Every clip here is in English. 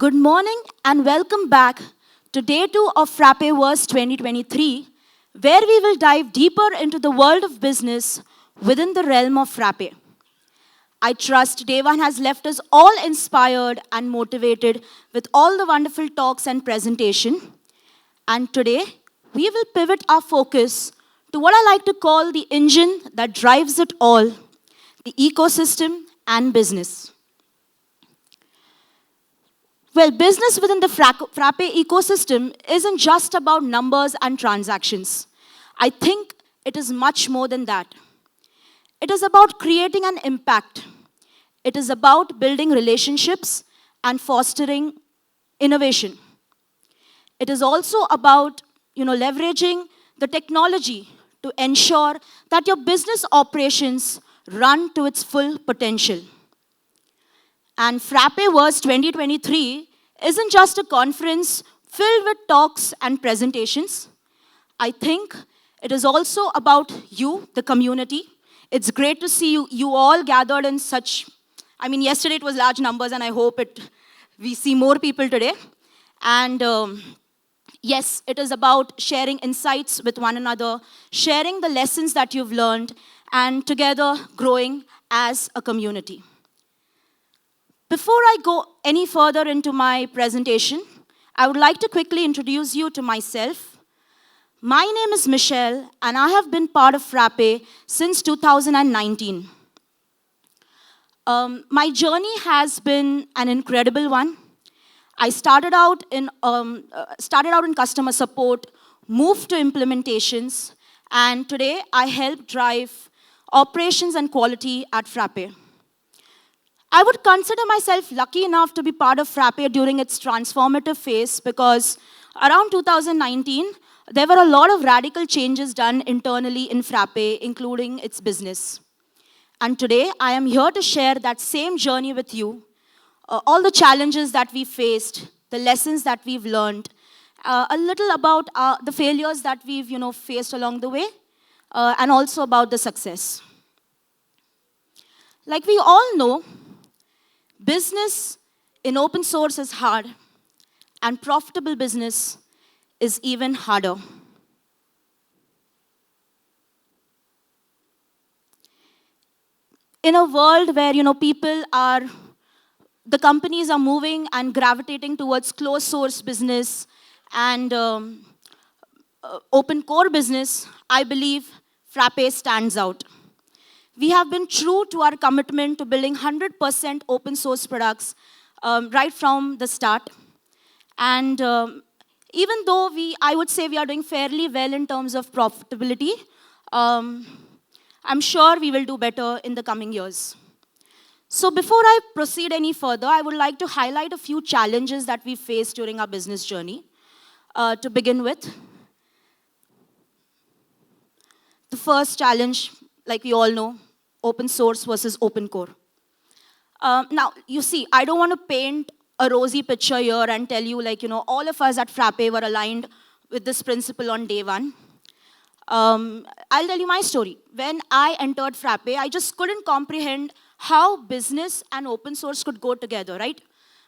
Good morning and welcome back to day 2 of Frappe 2023, where we will dive deeper into the world of business within the realm of Frappe. I trust day 1 has left us all inspired and motivated with all the wonderful talks and presentation. And today, we will pivot our focus to what I like to call the engine that drives it all, the ecosystem and business. Well, business within the Frappe ecosystem isn't just about numbers and transactions. I think it is much more than that. It is about creating an impact. It is about building relationships and fostering innovation. It is also about, leveraging the technology to ensure that your business operations run to its full potential. And Frappe 2023 isn't just a conference filled with talks and presentations. I think it is also about you, the community. It's great to see you all gathered in such, yesterday it was large numbers and I hope we see more people today. And yes, it is about sharing insights with one another, sharing the lessons that you've learned, and together growing as a community. Before I go any further into my presentation, I would like to quickly introduce you to myself. My name is Michelle, and I have been part of Frappe since 2019. My journey has been an incredible one. I started out in customer support, moved to implementations, and today I help drive operations and quality at Frappe. I would consider myself lucky enough to be part of Frappe during its transformative phase because around 2019, there were a lot of radical changes done internally in Frappe, including its business. And today, I am here to share that same journey with you, all the challenges that we faced, the lessons that we've learned, a little about the failures that we've faced along the way, and also about the success. Like we all know, business in open source is hard, and profitable business is even harder. In a world where the companies are moving and gravitating towards closed source business and open core business, I believe Frappe stands out. We have been true to our commitment to building 100% open source products right from the start. And even though I would say we are doing fairly well in terms of profitability, I'm sure we will do better in the coming years. So before I proceed any further, I would like to highlight a few challenges that we faced during our business journey. To begin with, the first challenge, like we all know, open source versus open core. Now, you see, I don't want to paint a rosy picture here and tell you, all of us at Frappe were aligned with this principle on day 1. I'll tell you my story. When I entered Frappe, I just couldn't comprehend how business and open source could go together, right?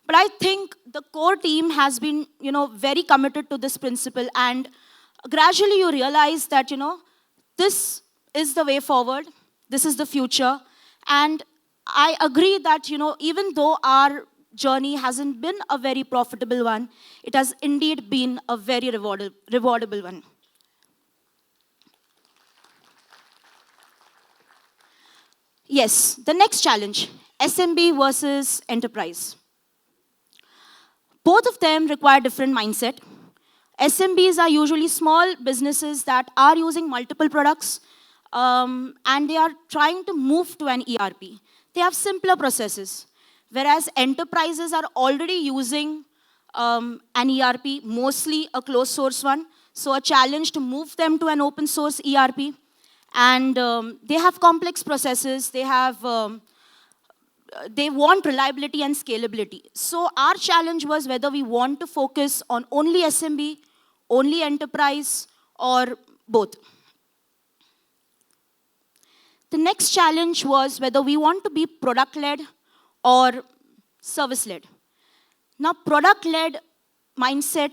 But I think the core team has been, very committed to this principle, and gradually you realize that, this is the way forward. This is the future. And I agree that, even though our journey hasn't been a very profitable one, it has indeed been a very rewardable one. Yes, the next challenge, SMB versus enterprise. Both of them require different mindset. SMBs are usually small businesses that are using multiple products, and they are trying to move to an ERP. They have simpler processes, whereas enterprises are already using an ERP, mostly a closed source one, so a challenge to move them to an open source ERP. And they have complex processes, they want reliability and scalability. So our challenge was whether we want to focus on only SMB, only enterprise, or both. The next challenge was whether we want to be product-led or service-led. Now, product-led mindset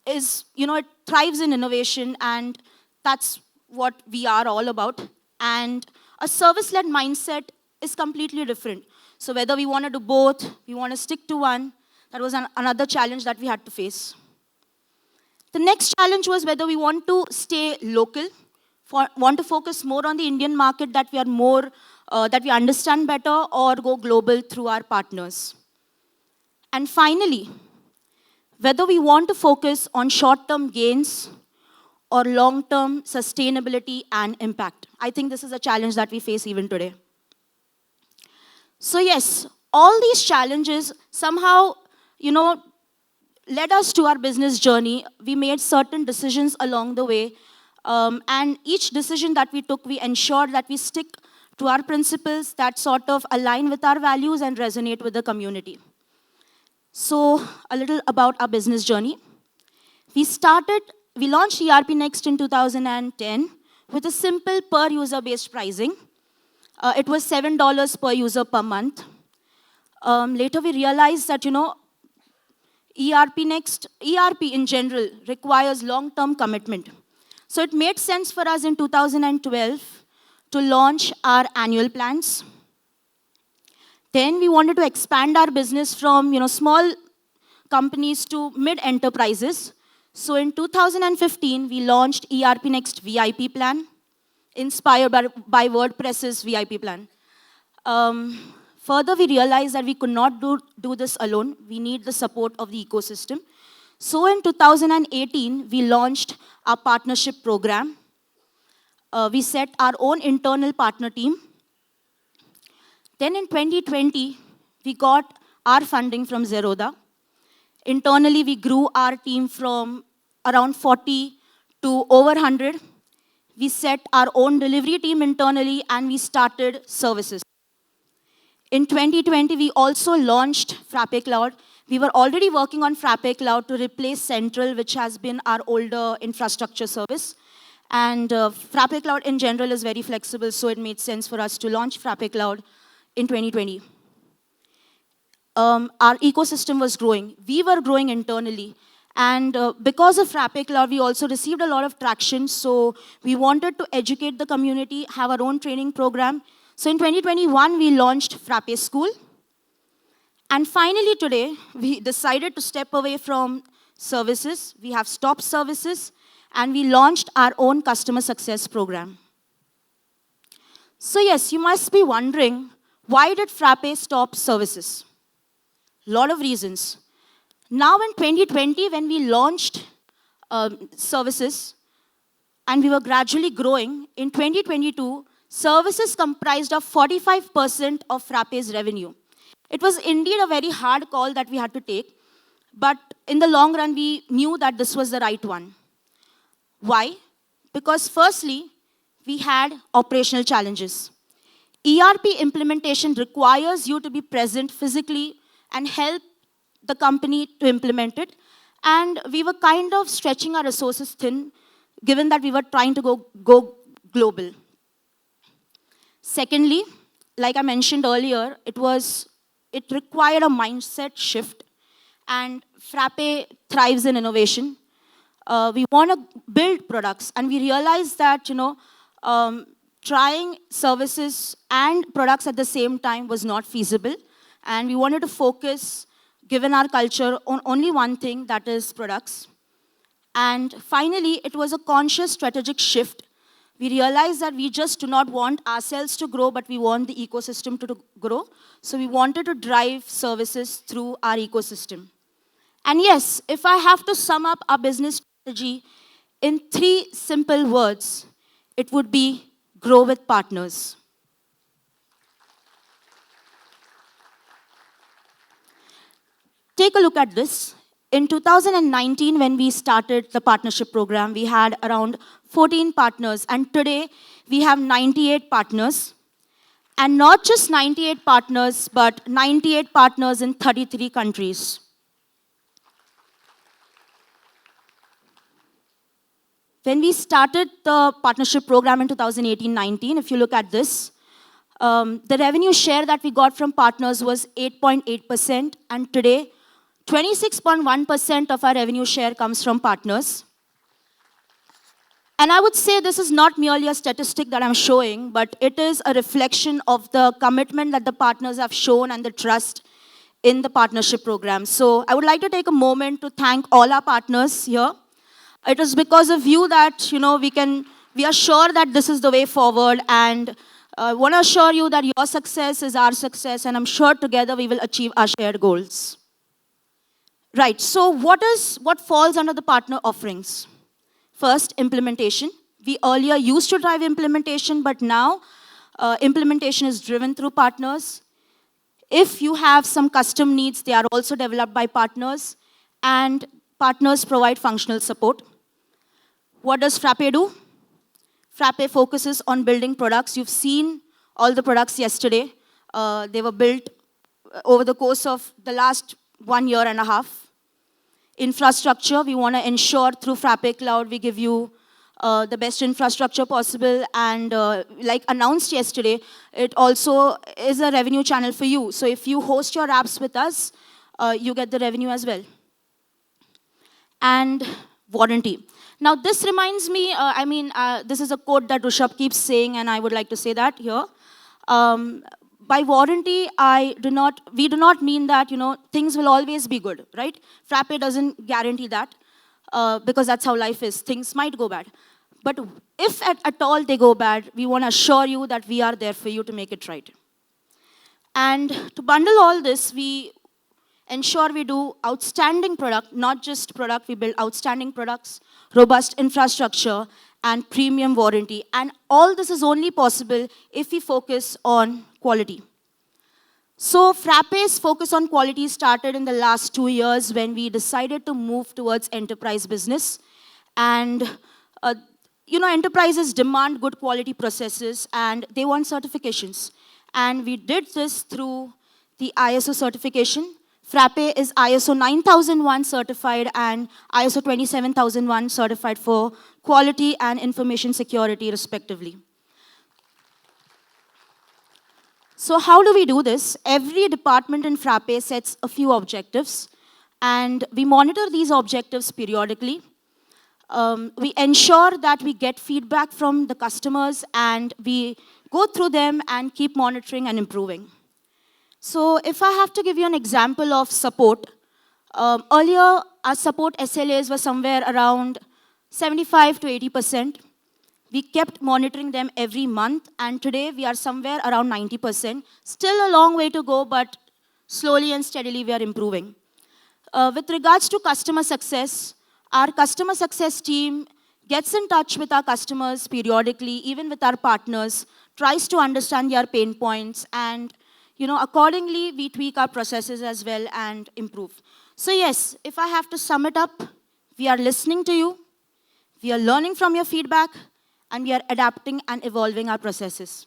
is, it thrives in innovation, and that's what we are all about. And a service-led mindset is completely different. So whether we want to do both, we want to stick to one, that was another challenge that we had to face. The next challenge was whether we want to stay local, want to focus more on the Indian market that we are more, that we understand better, or go global through our partners. And finally, whether we want to focus on short-term gains or long-term sustainability and impact. I think this is a challenge that we face even today. So yes, all these challenges somehow, led us to our business journey. We made certain decisions along the way, and each decision that we took, we ensured that we stick to our principles that sort of align with our values and resonate with the community. So a little about our business journey. We launched ERPNext in 2010 with a simple per user based pricing. It was $7 per user per month. Later we realized that, ERP in general requires long-term commitment. So it made sense for us in 2012 to launch our annual plans. Then we wanted to expand our business from, small companies to mid-enterprises. So in 2015, we launched ERPNext VIP plan, inspired by WordPress's VIP plan. Further, we realized that we could not do this alone. We need the support of the ecosystem. So in 2018, we launched our partnership program. We set our own internal partner team. Then in 2020, we got our funding from Zerodha. Internally, we grew our team from around 40 to over 100. We set our own delivery team internally, and we started services. In 2020, we also launched Frappe Cloud. We were already working on Frappe Cloud to replace Central, which has been our older infrastructure service. And Frappe Cloud in general is very flexible, so it made sense for us to launch Frappe Cloud in 2020. Our ecosystem was growing. We were growing internally. And because of Frappe Cloud, we also received a lot of traction. So we wanted to educate the community, have our own training program. So in 2021, we launched Frappe School. And finally today, we decided to step away from services. We have stopped services, and we launched our own customer success program. So yes, you must be wondering, why did Frappe stop services? A lot of reasons. Now in 2020, when we launched services, and we were gradually growing, in 2022, services comprised of 45% of Frappe's revenue. It was indeed a very hard call that we had to take, but in the long run, we knew that this was the right one. Why? Because firstly, we had operational challenges. ERP implementation requires you to be present physically and help the company to implement it. And we were kind of stretching our resources thin, given that we were trying to go global. Secondly, like I mentioned earlier, it required a mindset shift, and Frappe thrives in innovation. We want to build products, and we realized that, trying services and products at the same time was not feasible, and we wanted to focus, given our culture, on only one thing, that is products. And finally, it was a conscious strategic shift. We realized that we just do not want ourselves to grow, but we want the ecosystem to grow. So we wanted to drive services through our ecosystem. And yes, if I have to sum up our business strategy in 3 simple words, it would be grow with partners. Take a look at this. In 2019, when we started the partnership program, we had around 14 partners, and today we have 98 partners. And not just 98 partners, but 98 partners in 33 countries. When we started the partnership program in 2018-19, if you look at this, the revenue share that we got from partners was 8.8%, and today 26.1% of our revenue share comes from partners. And I would say this is not merely a statistic that I'm showing, but it is a reflection of the commitment that the partners have shown and the trust in the partnership program. So I would like to take a moment to thank all our partners here. It is because of you that we are sure that this is the way forward, and I want to assure you that your success is our success, and I'm sure together we will achieve our shared goals. Right, so what falls under the partner offerings? First, implementation. We earlier used to drive implementation, but now implementation is driven through partners. If you have some custom needs, they are also developed by partners, and partners provide functional support. What does Frappe do? Frappe focuses on building products. You've seen all the products yesterday. They were built over the course of the last 1 year and a half. Infrastructure, we want to ensure through Frappe Cloud, we give you the best infrastructure possible. And like announced yesterday, it also is a revenue channel for you. So if you host your apps with us, you get the revenue as well. And warranty. Now this reminds me, this is a quote that Rishabh keeps saying, and I would like to say that here. By warranty, we do not mean that, things will always be good, right? Frappe doesn't guarantee that, because that's how life is. Things might go bad. But if at all they go bad, we want to assure you that we are there for you to make it right. And to bundle all this, we ensure we do outstanding product, not just product, we build outstanding products, robust infrastructure, and premium warranty. And all this is only possible if we focus on quality. So Frappe's focus on quality started in the last 2 years when we decided to move towards enterprise business. And enterprises demand good quality processes and they want certifications. And we did this through the ISO certification. Frappe is ISO 9001 certified and ISO 27001 certified for quality and information security, respectively. So how do we do this? Every department in Frappe sets a few objectives, and we monitor these objectives periodically. We ensure that we get feedback from the customers, and we go through them and keep monitoring and improving. So if I have to give you an example of support, earlier our support SLAs were somewhere around 75 to 80%. We kept monitoring them every month, and today we are somewhere around 90%. Still a long way to go, but slowly and steadily we are improving. With regards to customer success, our customer success team gets in touch with our customers periodically, even with our partners, tries to understand their pain points, and accordingly, we tweak our processes as well and improve. So yes, if I have to sum it up, we are listening to you, we are learning from your feedback, and we are adapting and evolving our processes.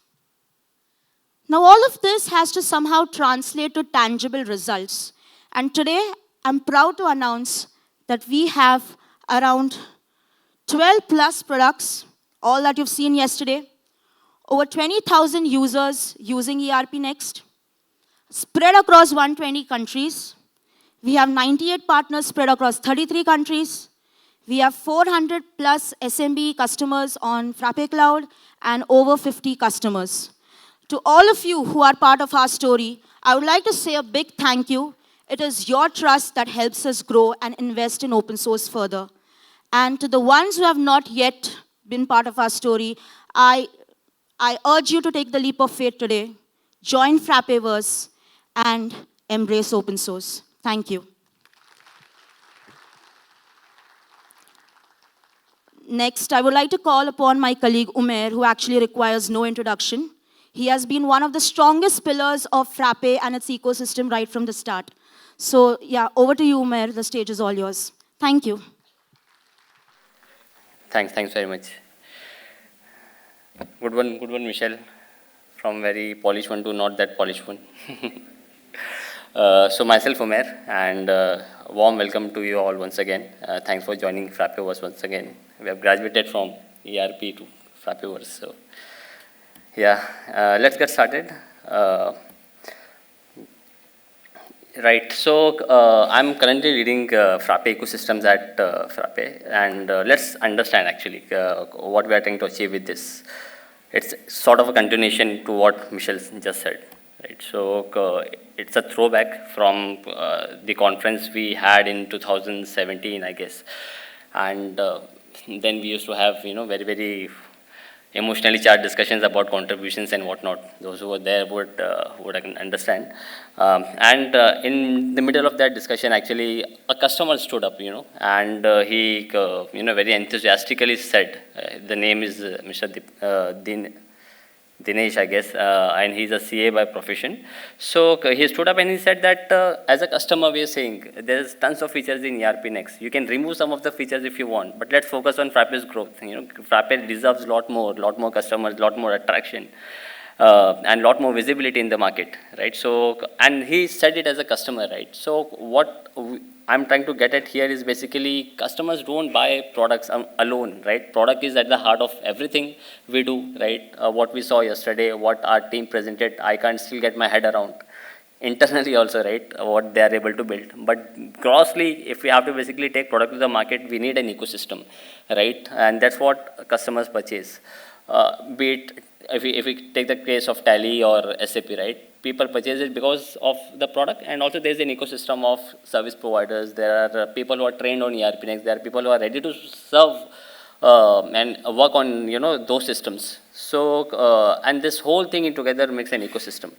Now, all of this has to somehow translate to tangible results. And today, I'm proud to announce that we have around 12 plus products, all that you've seen yesterday, over 20,000 users using ERPNext, spread across 120 countries. We have 98 partners spread across 33 countries. We have 400 plus SMB customers on Frappe Cloud and over 50 customers. To all of you who are part of our story, I would like to say a big thank you. It is your trust that helps us grow and invest in open source further. And to the ones who have not yet been part of our story, I urge you to take the leap of faith today, join Frappeverse, and embrace open source. Thank you. Next, I would like to call upon my colleague Umair, who actually requires no introduction. He has been one of the strongest pillars of Frappe and its ecosystem right from the start. So yeah, over to you, Umair. The stage is all yours. Thank you. Thanks very much. Good one, Michelle. From very polished one to not that polished one. So myself, Umair, and warm welcome to you all once again. Thanks for joining Frappeverse once again. We have graduated from ERP to Frappeverse. So yeah, let's get started. Right. So I'm currently leading Frappe ecosystems at Frappe, and let's understand actually what we are trying to achieve with this. It's sort of a continuation to what Michelle just said. Right. So it's a throwback from the conference we had in 2017, I guess, and then we used to have very emotionally charged discussions about contributions and whatnot. Those who were there would understand. And in the middle of that discussion, actually, a customer stood up, and he, very enthusiastically said, the name is Mr. Dinesh, I guess, and he's a CA by profession. So he stood up and he said that as a customer, we are saying there's tons of features in ERPNext. You can remove some of the features if you want, but let's focus on Frappe's growth. Frappe deserves a lot more customers, a lot more attraction, and a lot more visibility in the market, right? So, and he said it as a customer, right? So what I'm trying to get at here is basically customers don't buy products alone, right? Product is at the heart of everything we do, right? What we saw yesterday, what our team presented, I can't still get my head around. Internally also, right, what they are able to build. But grossly, if we have to basically take product to the market, we need an ecosystem, right? And that's what customers purchase. Be it, if we take the case of Tally or SAP, right? People purchase it because of the product, and also there's an ecosystem of service providers. There are people who are trained on ERPNext. There are people who are ready to serve and work on those systems. So and this whole thing in together makes an ecosystem.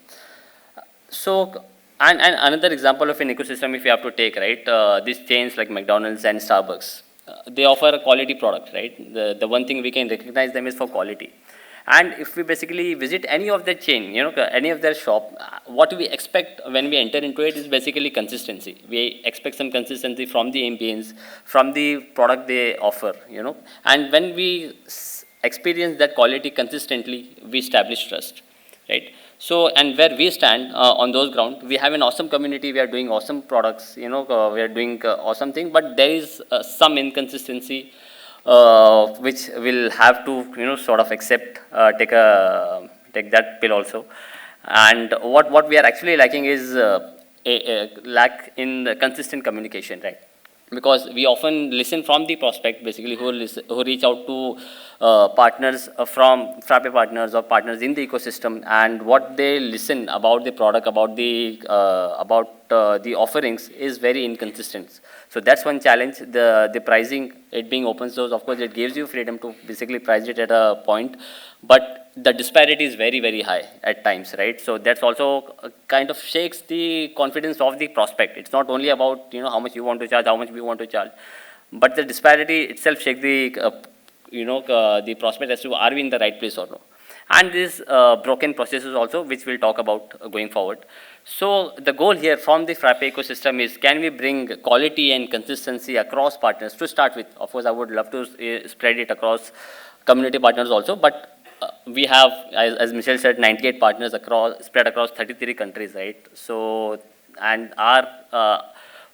So and another example of an ecosystem, if you have to take, right, these chains like McDonald's and Starbucks, they offer a quality product, right? The one thing we can recognize them is for quality. And if we basically visit any of their chain, any of their shop, what we expect when we enter into it is basically consistency. We expect some consistency from the ambience, from the product they offer, And when we experience that quality consistently, we establish trust, right? So, and where we stand on those grounds, we have an awesome community. We are doing awesome products, we are doing awesome thing, but there is some inconsistency which will have to sort of accept, take that pill also. And what we are actually lacking is a lack in consistent communication, right? Because we often listen from the prospect, basically who reach out to partners from Frappe partners or partners in the ecosystem, and what they listen about the product, about the offerings is very inconsistent. So that's one challenge. The pricing, it being open source, of course, it gives you freedom to basically price it at a point, but the disparity is very high at times, right? So that's also kind of shakes the confidence of the prospect. It's not only about how much you want to charge, how much we want to charge, but the disparity itself shakes the the prospect as to are we in the right place or no. And these broken processes also, which we'll talk about going forward. So the goal here from the Frappe ecosystem is, can we bring quality and consistency across partners to start with? Of course, I would love to spread it across community partners also, but we have, as Michelle said, 98 partners spread across 33 countries, right? So, and our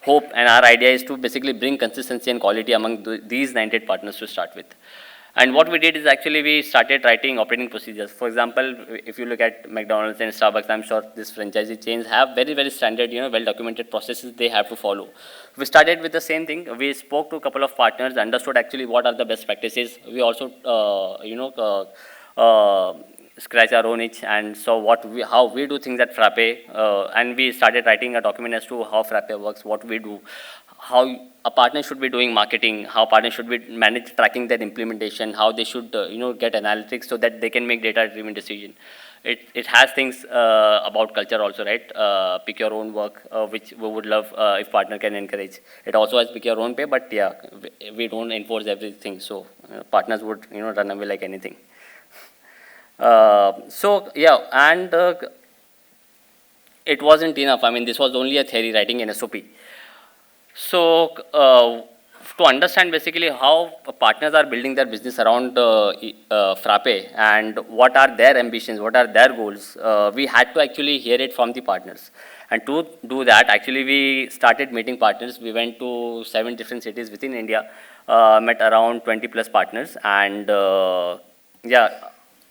hope and our idea is to basically bring consistency and quality among these 98 partners to start with. And what we did is actually we started writing operating procedures. For example, if you look at McDonald's and Starbucks, I'm sure these franchisee chains have very standard, well-documented processes they have to follow. We started with the same thing. We spoke to a couple of partners, understood actually what are the best practices. We also, scratch our own itch and saw how we do things at Frappe, and we started writing a document as to how Frappe works, what we do, how a partner should be doing marketing, how partners should be manage tracking their implementation, how they should get analytics so that they can make data-driven decision. It has things about culture also, right? Pick your own work, which we would love if partner can encourage. It also has pick your own pay, but yeah, we don't enforce everything, so partners would run away like anything. So yeah, and it wasn't enough. I mean, this was only a theory, writing an SOP. So to understand basically how partners are building their business around Frappe and what are their ambitions, what are their goals, we had to actually hear it from the partners. And to do that, actually, we started meeting partners. We went to 7 different cities within India, met around 20 plus partners, and yeah,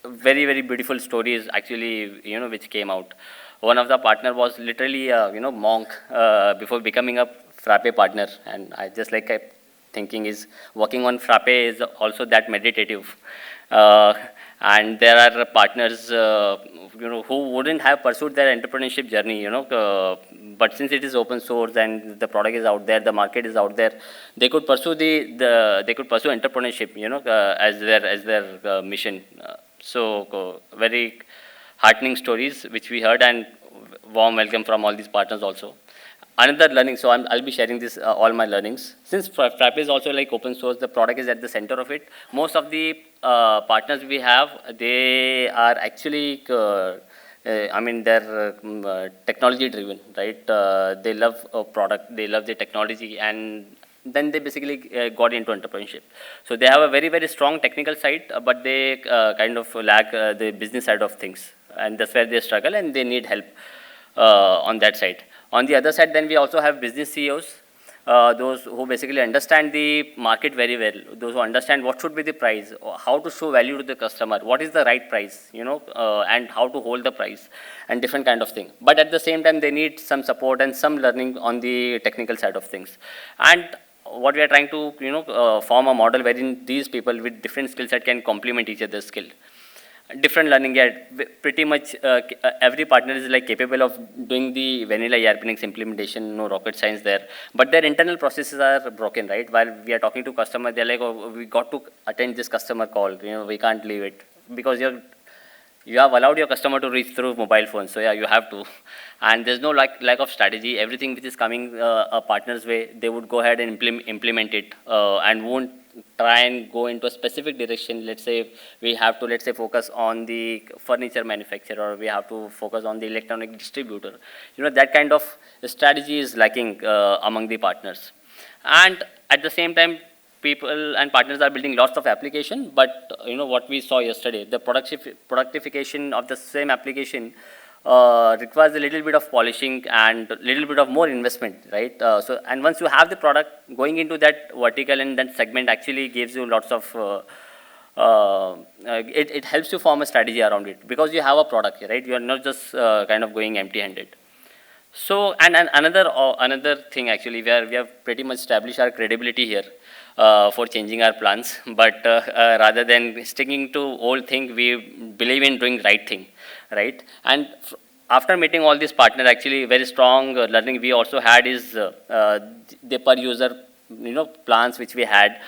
very beautiful stories actually, which came out. one of the partner was literally monk before becoming a Frappe partner, and I just like kept thinking is working on Frappe is also that meditative. Uh, and there are partners, who wouldn't have pursued their entrepreneurship journey, but since it is open source and the product is out there, the market is out there, they could pursue they could pursue entrepreneurship, as their mission. Very heartening stories which we heard, and warm welcome from all these partners also. Another learning, so I'll be sharing this, all my learnings. Since Frappe is also like open source, the product is at the center of it. Most of the partners we have, they are actually, they're technology driven, right? They love a product, they love the technology, and then they basically got into entrepreneurship. So they have a very, very strong technical side, but they kind of lack the business side of things. And that's where they struggle and they need help on that side. On the other side, then we also have business CEOs, those who basically understand the market very well, those who understand what should be the price, or how to show value to the customer, what is the right price, and how to hold the price, and different kind of thing. But at the same time, they need some support and some learning on the technical side of things. And what we are trying to, form a model wherein these people with different skill set can complement each other's skill. Different learning, yeah, pretty much every partner is like capable of doing the vanilla ERPNext implementation, no rocket science there, but their internal processes are broken, right? While we are talking to customer, they're like, oh, we got to attend this customer call, we can't leave it, because you have allowed your customer to reach through mobile phones, so yeah, you have to. And there's no lack of strategy. Everything which is coming a partner's way, they would go ahead and implement it, and won't try and go into a specific direction. Let's say we have to, focus on the furniture manufacturer, or we have to focus on the electronic distributor. That kind of strategy is lacking among the partners. And at the same time, people and partners are building lots of application, but what we saw yesterday, the productification of the same application requires a little bit of polishing and a little bit of more investment, right? And once you have the product, going into that vertical and that segment actually gives you lots of, it helps you form a strategy around it, because you have a product, right? You are not just kind of going empty-handed. So, and another thing actually, where we have pretty much established our credibility here for changing our plans, but rather than sticking to old thing, we believe in doing right thing, right? And after meeting all these partners, actually very strong learning we also had is the per user, plans which we had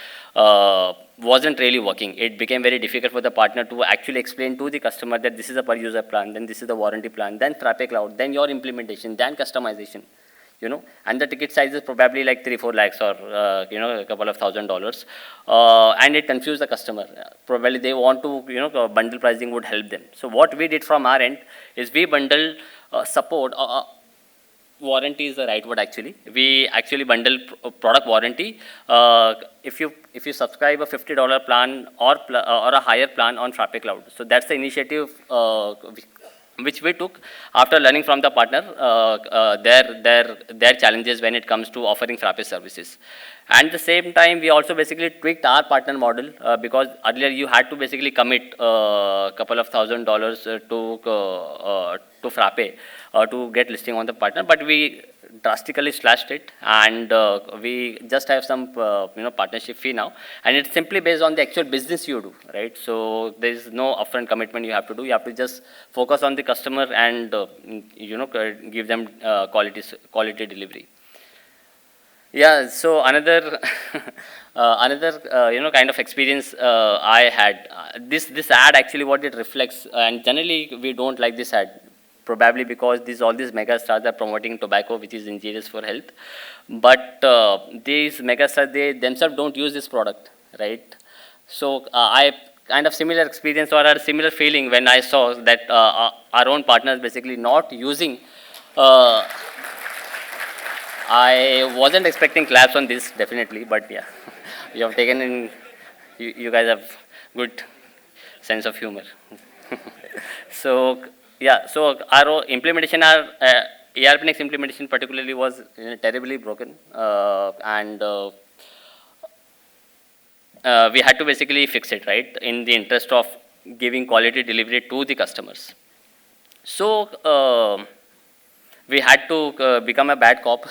wasn't really working. It became very difficult for the partner to actually explain to the customer that this is a per user plan, then this is the warranty plan, then Frappe Cloud, then your implementation, then customization. And the ticket size is probably like 3-4 lakhs or, a couple of $1,000. And it confused the customer. Probably they want to, bundle pricing would help them. So what we did from our end is we bundle support, warranty is the right word actually. We actually bundle product warranty. If you subscribe a $50 plan or a higher plan on Frappe Cloud. So that's the initiative which we took after learning from the partner, their challenges when it comes to offering Frappe services. And at the same time, we also basically tweaked our partner model, because earlier you had to basically commit a couple of $1,000s to Frappe to get listing on the partner, but we drastically slashed it, and we just have some partnership fee now, and it's simply based on the actual business you do, right? So there is no upfront commitment you have to do. You have to just focus on the customer and give them quality delivery. Yeah, so another kind of experience I had. This ad actually what it reflects, and generally we don't like this ad, probably because all these mega stars are promoting tobacco, which is injurious for health. But these mega stars, they themselves don't use this product, right? So I kind of similar experience or a similar feeling when I saw that our own partners basically not using. I wasn't expecting claps on this, definitely, but yeah, you have taken in, you guys have good sense of humor. So, yeah, so our implementation, our ERPNext implementation particularly was terribly broken, and we had to basically fix it, right, in the interest of giving quality delivery to the customers. So, we had to become a bad cop.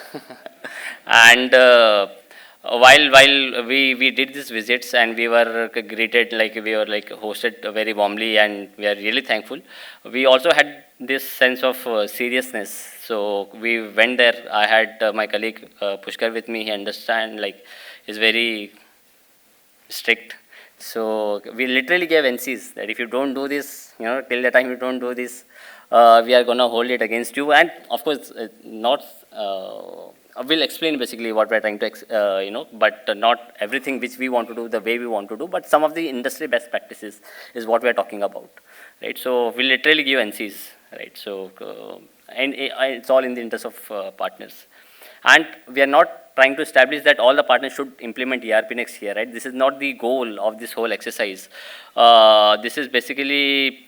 And while we did these visits, and we were greeted, like we were like hosted very warmly, and we are really thankful. We also had this sense of seriousness. So we went there. I had my colleague Pushkar with me. He understand, like, is very strict. So we literally gave NCs that if you don't do this, till the time you don't do this, we are going to hold it against you. And of course, not. We'll explain basically what we're trying to, but not everything which we want to do the way we want to do, but some of the industry best practices is what we're talking about, right? So we literally give NCs, right? So, and it's all in the interest of partners. And we are not trying to establish that all the partners should implement ERPNext here, right? This is not the goal of this whole exercise. This is basically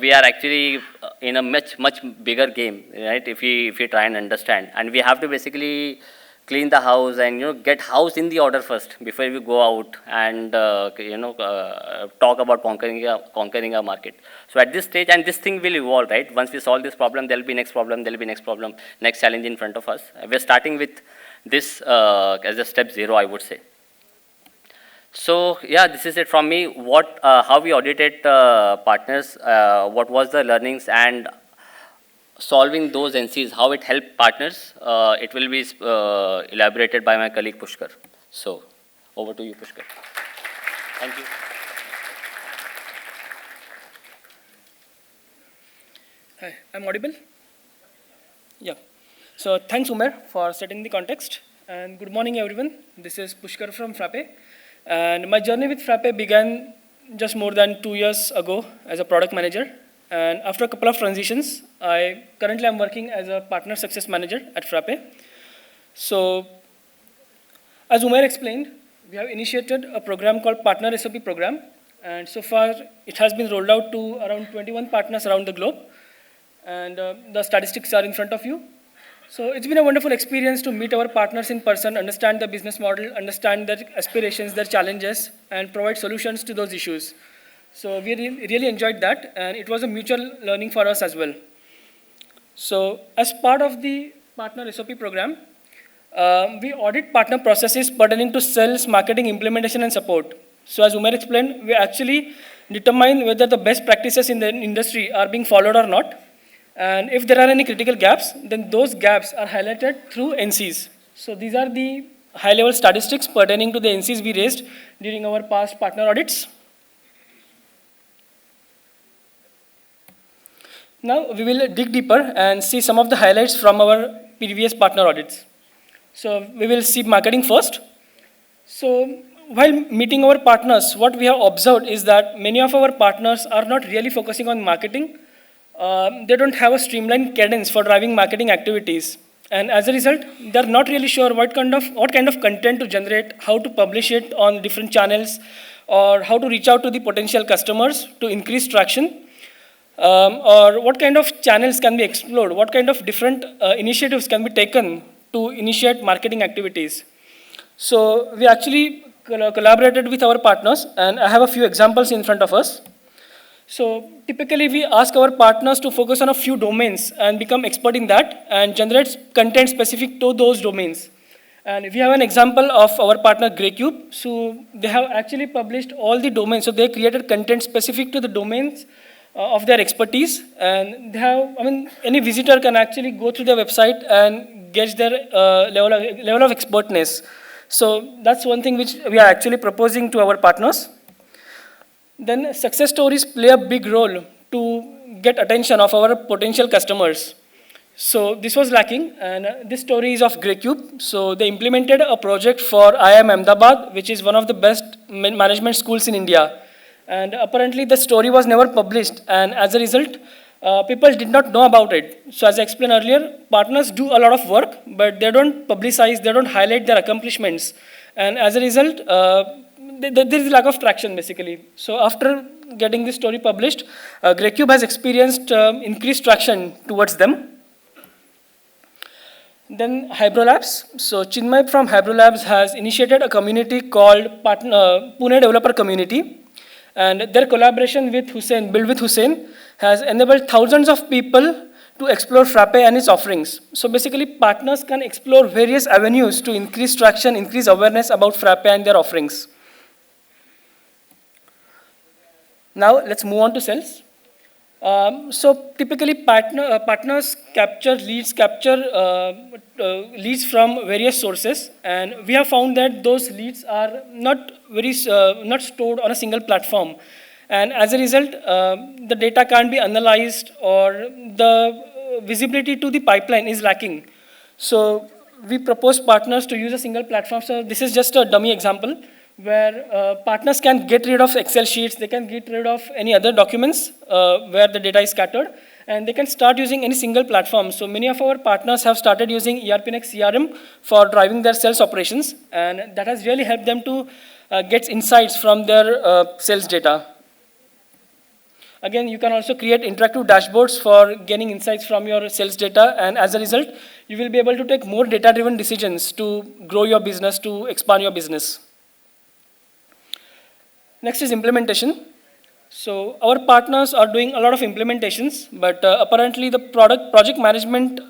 we are actually in a much bigger game, right? If we try and understand, and we have to basically clean the house and get house in the order first before we go out and talk about conquering a market. So at this stage, and this thing will evolve, right? Once we solve this problem, there will be next problem, there will be next problem, next challenge in front of us. We're starting with this as a step 0, I would say. So yeah, this is it from me. How we audited partners, what was the learnings, and solving those NCs, how it helped partners. It will be elaborated by my colleague Pushkar. So over to you, Pushkar. Thank you. Hi, I'm audible? Yeah. So thanks, Umair, for setting the context. And good morning, everyone. This is Pushkar from Frappe. And my journey with Frappe began just more than 2 years ago as a product manager. And after a couple of transitions, currently I'm working as a partner success manager at Frappe. So as Umair explained, we have initiated a program called Partner SOP Program. And so far, it has been rolled out to around 21 partners around the globe. And the statistics are in front of you. So it's been a wonderful experience to meet our partners in person, understand the business model, understand their aspirations, their challenges, and provide solutions to those issues. So we really enjoyed that, and it was a mutual learning for us as well. So as part of the Partner SOP program, we audit partner processes pertaining to sales, marketing, implementation, and support. So as Umair explained, we actually determine whether the best practices in the industry are being followed or not. And if there are any critical gaps, then those gaps are highlighted through NCs. So these are the high-level statistics pertaining to the NCs we raised during our past partner audits. Now we will dig deeper and see some of the highlights from our previous partner audits. So we will see marketing first. So while meeting our partners, what we have observed is that many of our partners are not really focusing on marketing. They don't have a streamlined cadence for driving marketing activities. And as a result, they're not really sure what kind of content to generate, how to publish it on different channels, or how to reach out to the potential customers to increase traction, or what kind of channels can be explored, what kind of different initiatives can be taken to initiate marketing activities. So we actually collaborated with our partners, and I have a few examples in front of us. So typically we ask our partners to focus on a few domains and become expert in that and generate content specific to those domains. And we have an example of our partner GreyCube. So they have actually published all the domains. So they created content specific to the domains of their expertise. And they have, any visitor can actually go through their website and gauge their level of expertness. So that's one thing which we are actually proposing to our partners. Then success stories play a big role to get attention of our potential customers. So this was lacking, and this story is of GreyCube. So they implemented a project for IIM Ahmedabad, which is one of the best management schools in India. And apparently the story was never published, and as a result, people did not know about it. So as I explained earlier, partners do a lot of work, but they don't publicize, they don't highlight their accomplishments. And as a result, there is a lack of traction, basically. So after getting this story published, GreyCube has experienced increased traction towards them. Then Hybro Labs. So Chinmay from Hybro Labs has initiated a community called Pune Developer Community. And their collaboration with Hussein, Build with Hussein, has enabled thousands of people to explore Frappe and its offerings. So basically, partners can explore various avenues to increase traction, increase awareness about Frappe and their offerings. Now, let's move on to sales. So typically, partners capture leads from various sources, and we have found that those leads are not stored on a single platform, and as a result, the data can't be analyzed or the visibility to the pipeline is lacking. So we propose partners to use a single platform. So this is just a dummy example where partners can get rid of Excel sheets, they can get rid of any other documents where the data is scattered, and they can start using any single platform. So many of our partners have started using ERPNext CRM for driving their sales operations, and that has really helped them to get insights from their sales data. Again, you can also create interactive dashboards for getting insights from your sales data, and as a result, you will be able to take more data-driven decisions to grow your business, to expand your business. Next is implementation. So our partners are doing a lot of implementations, but apparently the project management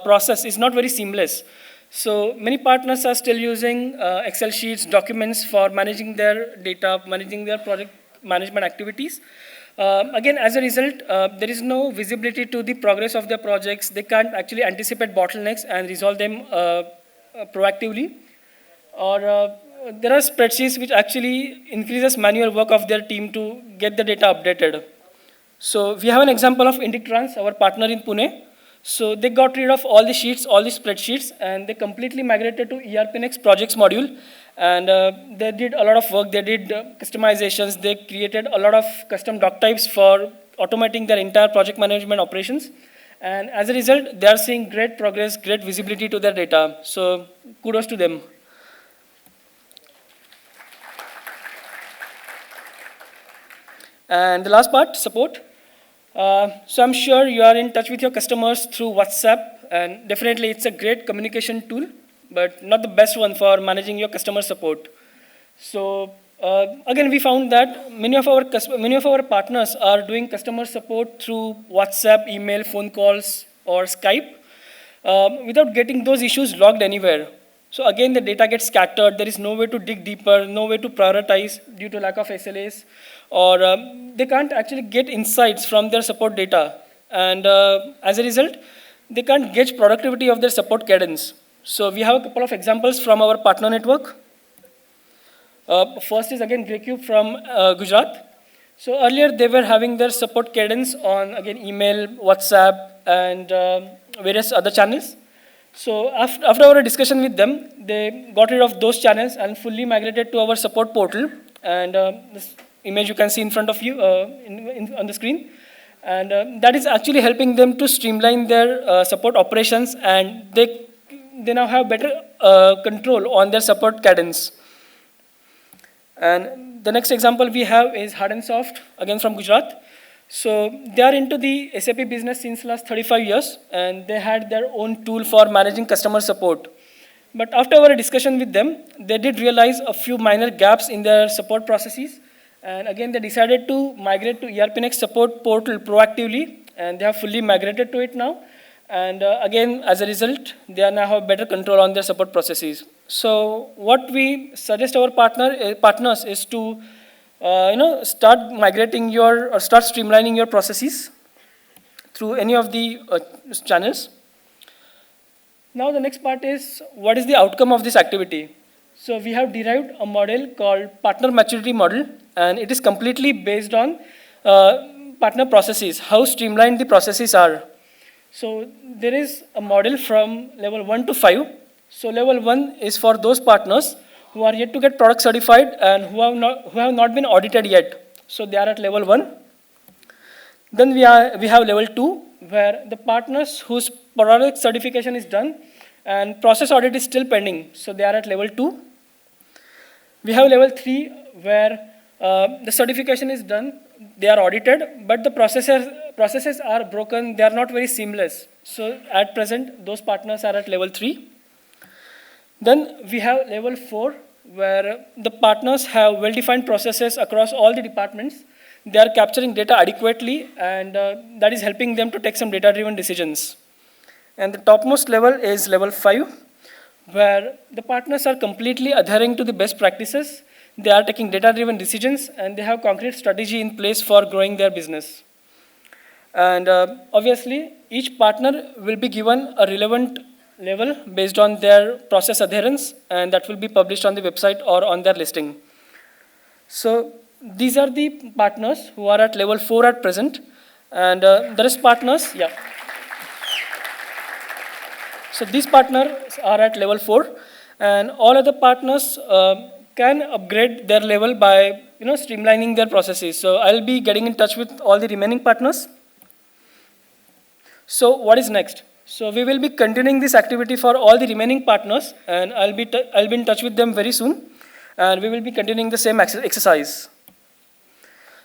process is not very seamless. So many partners are still using Excel sheets, documents for managing their data, managing their project management activities. Again, as a result, there is no visibility to the progress of their projects. They can't actually anticipate bottlenecks and resolve them proactively. Or there are spreadsheets which actually increases manual work of their team to get the data updated. So we have an example of IndicTrans, our partner in Pune. So they got rid of all the sheets, all the spreadsheets, and they completely migrated to ERPNext projects module. And they did a lot of work. They did customizations. They created a lot of custom doc types for automating their entire project management operations. And as a result, they are seeing great progress, great visibility to their data. So kudos to them. And the last part, support. So I'm sure you are in touch with your customers through WhatsApp, and definitely it's a great communication tool, but not the best one for managing your customer support. So again, we found that many of our partners are doing customer support through WhatsApp, email, phone calls, or Skype without getting those issues logged anywhere. So again, the data gets scattered. There is no way to dig deeper, no way to prioritize due to lack of SLAs, or they can't actually get insights from their support data. And as a result, they can't gauge productivity of their support cadence. So we have a couple of examples from our partner network. First is again Greycube from Gujarat. So earlier they were having their support cadence on again email, WhatsApp, and various other channels. So after our discussion with them, they got rid of those channels and fully migrated to our support portal. And this image you can see in front of you on the screen. And that is actually helping them to streamline their support operations, and they now have better control on their support cadence. And the next example we have is Hard and Soft, again from Gujarat. So they are into the SAP business since last 35 years, and they had their own tool for managing customer support. But after our discussion with them, they did realize a few minor gaps in their support processes. And again, they decided to migrate to ERPNext support portal proactively, and they have fully migrated to it now. And again, as a result, they are now have better control on their support processes. So what we suggest our partners is to start migrating start streamlining your processes through any of the channels. Now the next part is, what is the outcome of this activity? So we have derived a model called Partner Maturity Model, and it is completely based on partner processes, how streamlined the processes are. So there is a model from level 1 to 5. So level 1 is for those partners who are yet to get product certified and who have not been audited yet. So they are at level 1. Then we have level 2, where the partners whose product certification is done and process audit is still pending. So they are at level 2. We have level 3, where the certification is done, they are audited, but the processes are broken, they are not very seamless. So at present, those partners are at level 3. Then we have level 4, where the partners have well-defined processes across all the departments. they are capturing data adequately, and that is helping them to take some data-driven decisions. And the topmost level is level 5, where the partners are completely adhering to the best practices. They are taking data-driven decisions, and they have concrete strategy in place for growing their business. And obviously, each partner will be given a relevant level based on their process adherence, and that will be published on the website or on their listing. So these are the partners who are at level 4 at present, and the rest partners, yeah. So these partners are at level 4, and all other partners can upgrade their level by streamlining their processes. So I'll be getting in touch with all the remaining partners. So what is next? So we will be continuing this activity for all the remaining partners, and I'll be in touch with them very soon, and we will be continuing the same exercise.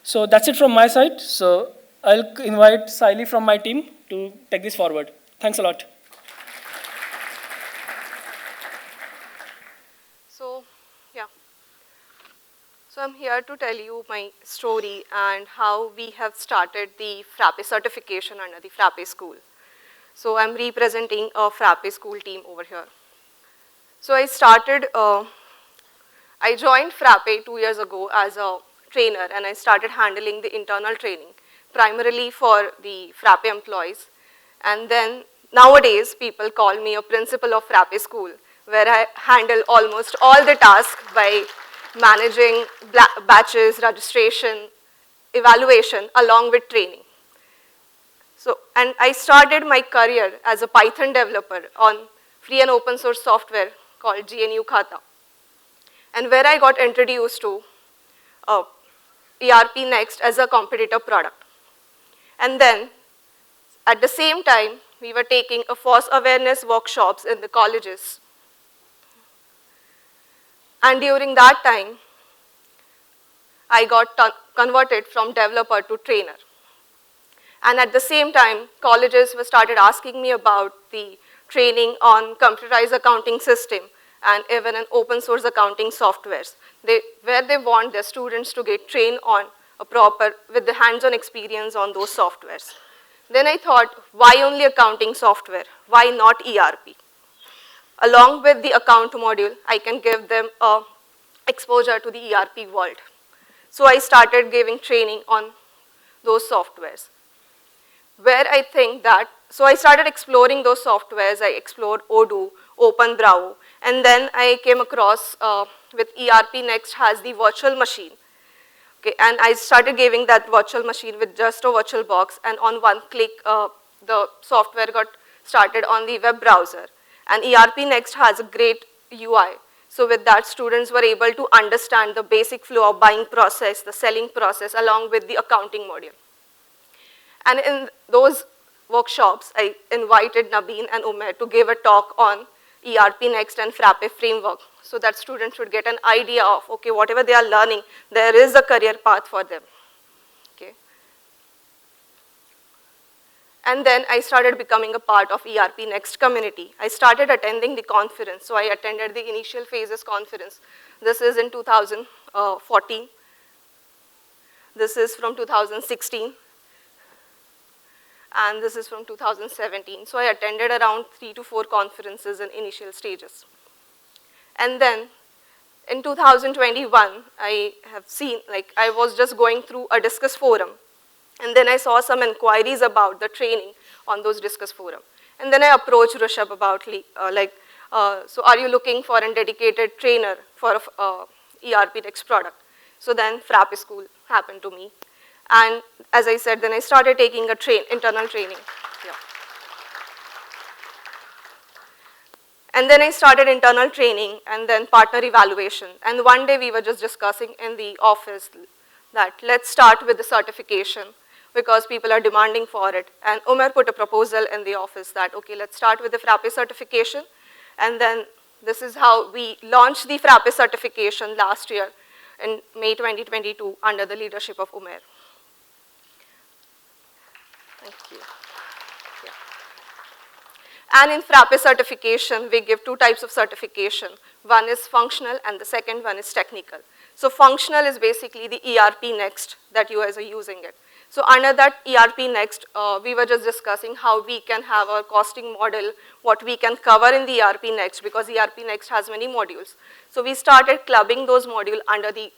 So that's it from my side. So I'll invite Sayali from my team to take this forward. Thanks a lot. So I'm here to tell you my story and how we have started the Frappe certification under the Frappe School. So I'm representing a Frappe School team over here. So I joined Frappe 2 years ago as a trainer, and I started handling the internal training, primarily for the Frappe employees. And then nowadays, people call me a principal of Frappe School, where I handle almost all the tasks by managing batches, registration, evaluation, along with training. So, and I started my career as a Python developer on free and open source software called GNU Khata, and where I got introduced to ERPNext as a competitor product. And then, at the same time, we were taking a FOSS awareness workshops in the colleges. And during that time, I got converted from developer to trainer. And at the same time, colleges were started asking me about the training on computerized accounting system and even an open source accounting softwares, where they want their students to get trained on with the hands-on experience on those softwares. Then I thought, why only accounting software? Why not ERP? Along with the account module, I can give them exposure to the ERP world. So I started giving training on those softwares. So I started exploring those softwares. I explored Odoo, OpenBravo, and then I came across with ERPNext has the virtual machine. Okay, and I started giving that virtual machine with just a virtual box, and on one click, the software got started on the web browser. And ERPNext has a great UI. So with that, students were able to understand the basic flow of buying process, the selling process, along with the accounting module. And in those workshops, I invited Nabeen and Umair to give a talk on ERPNext and Frappe framework, so that students would get an idea of, okay, whatever they are learning, there is a career path for them. Okay. And then I started becoming a part of ERPNext community. I started attending the conference. So I attended the initial phases conference. This is in 2014. This is from 2016. And this is from 2017. So I attended around 3 to 4 conferences in initial stages. And then in 2021, I have seen, I was just going through a Discuss forum. And then I saw some inquiries about the training on those Discuss forum. And then I approached Rishabh about, so are you looking for a dedicated trainer for ERPNext product? So then Frappe School happened to me. And as I said, then I started taking a internal training. Yeah. And then I started internal training and then partner evaluation. And one day we were just discussing in the office that let's start with the certification because people are demanding for it. And Umair put a proposal in the office that, okay, let's start with the Frappe certification. And then this is how we launched the Frappe certification last year in May 2022 under the leadership of Umair. Thank you. Yeah. And in Frappe certification, we give 2 types of certification. One is functional and the second one is technical. So functional is basically the ERPNext that you guys are using it. So under that ERPNext, we were just discussing how we can have a costing model, what we can cover in the ERPNext, because ERPNext has many modules. So we started clubbing those modules under the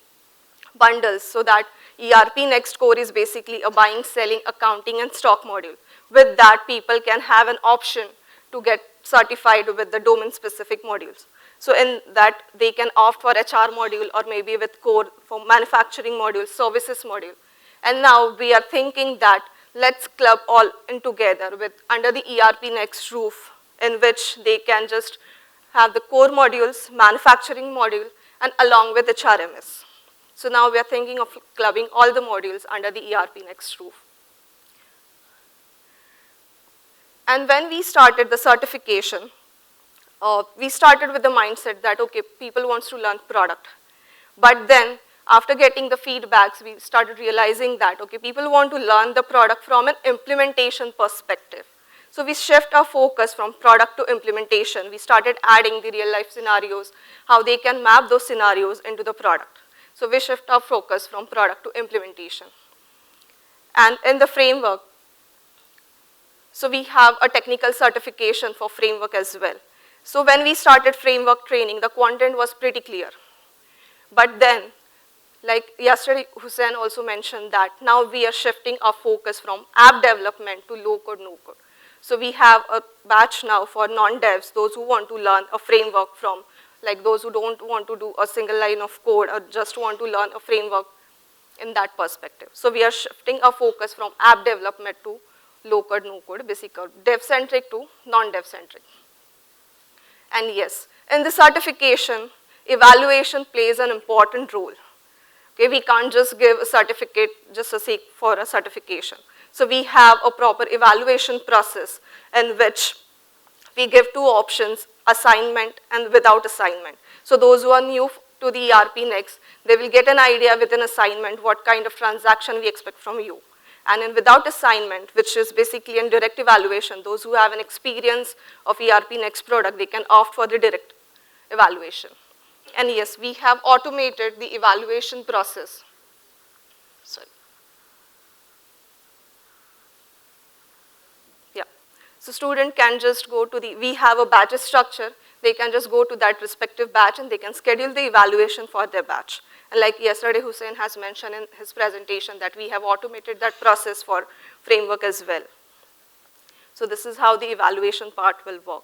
bundles so that ERPNext core is basically a buying, selling, accounting, and stock module. With that, people can have an option to get certified with the domain-specific modules. So in that, they can opt for HR module or maybe with core for manufacturing module, services module. And now we are thinking that let's club all in together with under the ERPNext roof, in which they can just have the core modules, manufacturing module, and along with HRMS. So now we are thinking of clubbing all the modules under the ERPNext roof. And when we started the certification, we started with the mindset that, okay, people want to learn product. But then, after getting the feedbacks, we started realizing that, okay, people want to learn the product from an implementation perspective. So we shift our focus from product to implementation. We started adding the real life scenarios, how they can map those scenarios into the product. So we shift our focus from product to implementation. And in the framework, so we have a technical certification for framework as well. So when we started framework training, the content was pretty clear. But then, like yesterday Hussein also mentioned that now we are shifting our focus from app development to low code, no code. So we have a batch now for non-devs, those who want to learn a framework from, like those who don't want to do a single line of code or just want to learn a framework in that perspective. So we are shifting our focus from app development to low code, no code, basically dev-centric to non-dev-centric. And yes, in the certification, evaluation plays an important role. Okay, we can't just give a certificate just for a certification. So we have a proper evaluation process in which we give 2 options, assignment and without assignment. So those who are new to the ERPNext, they will get an idea with an assignment what kind of transaction we expect from you. And in without assignment, which is basically in direct evaluation, those who have an experience of ERPNext product, they can opt for the direct evaluation. And yes, we have automated the evaluation process. Sorry. Yeah. So student can just go to we have a batch structure. They can just go to that respective batch and they can schedule the evaluation for their batch. And like yesterday Hussein has mentioned in his presentation that we have automated that process for framework as well. So this is how the evaluation part will work.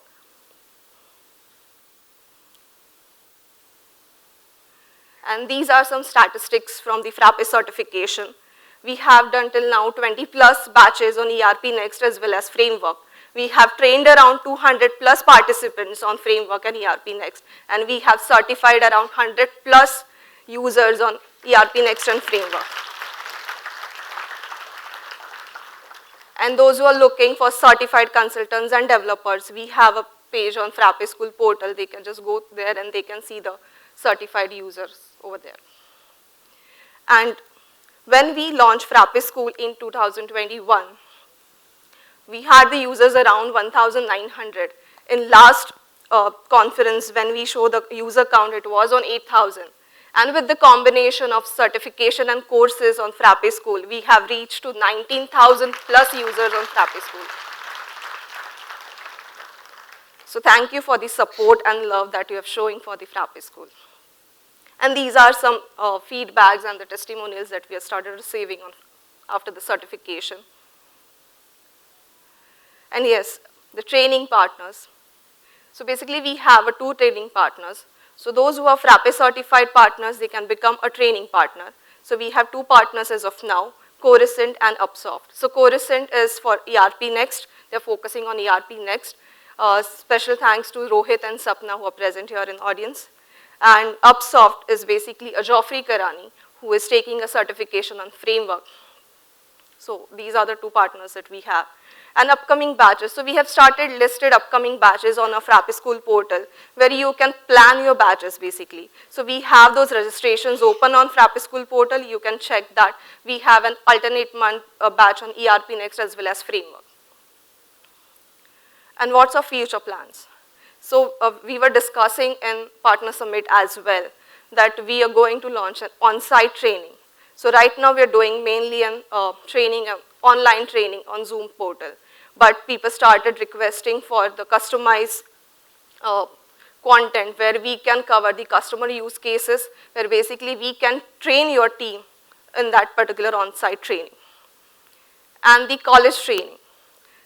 And these are some statistics from the Frappe certification. We have done till now 20 plus batches on ERPNext as well as framework. We have trained around 200 plus participants on framework and ERPNext, and we have certified around 100 plus users on ERPNext and framework. And those who are looking for certified consultants and developers, we have a page on Frappe School portal. They can just go there and they can see the certified users over there. And when we launched Frappe School in 2021, we had the users around 1,900. In last conference, when we show the user count, it was on 8,000. And with the combination of certification and courses on Frappe School, we have reached to 19,000 plus users on Frappe School. So thank you for the support and love that you have showing for the Frappe School. And these are some feedbacks and the testimonials that we have started receiving after the certification. And yes, the training partners. So basically we have 2 training partners. So those who are Frappe certified partners, they can become a training partner. So we have 2 partners as of now, Coruscant and Upsoft. So Coruscant is for ERPNext. They're focusing on ERPNext. Special thanks to Rohit and Sapna who are present here in audience. And Upsoft is basically a Joffrey Karani who is taking a certification on framework. So these are the 2 partners that we have. And upcoming batches. So we have started listed upcoming batches on our Frappe School portal where you can plan your batches basically. So we have those registrations open on Frappe School portal. You can check that. We have an alternate month batch on ERPNext as well as framework. And what's our future plans? So we were discussing in Partner Summit as well that we are going to launch an on-site training. So right now we are doing mainly an training, online training on Zoom portal. But people started requesting for the customized content where we can cover the customer use cases, where basically we can train your team in that particular on-site training. And the college training.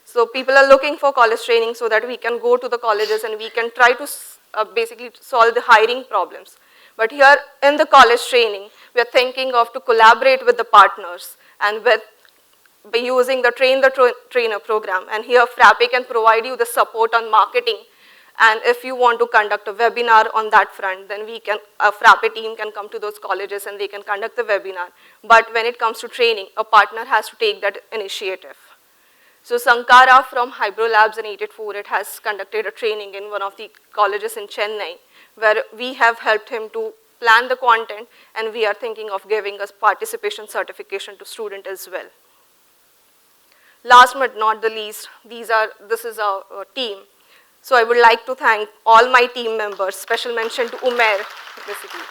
So people are looking for college training so that we can go to the colleges and we can try to basically solve the hiring problems. But here in the college training, we are thinking of to collaborate with the partners and by using the Trainer program. And here Frappe can provide you the support on marketing. And if you want to conduct a webinar on that front, then a Frappe team can come to those colleges and they can conduct the webinar. But when it comes to training, a partner has to take that initiative. So Sankara from Hybro Labs in 884, it has conducted a training in one of the colleges in Chennai, where we have helped him to plan the content, and we are thinking of giving us participation certification to student as well. Last but not the least, this is our team. So I would like to thank all my team members, special mention to Umair, basically.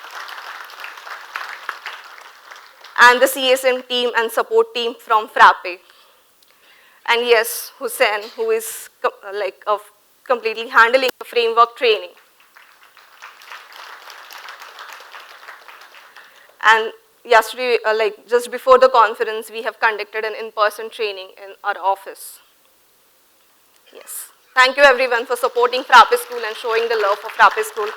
And the CSM team and support team from Frappe. And yes, Hussein, who is completely handling the framework training. And yesterday, just before the conference, we have conducted an in-person training in our office. Yes. Thank you everyone for supporting Frappe School and showing the love for Frappe School.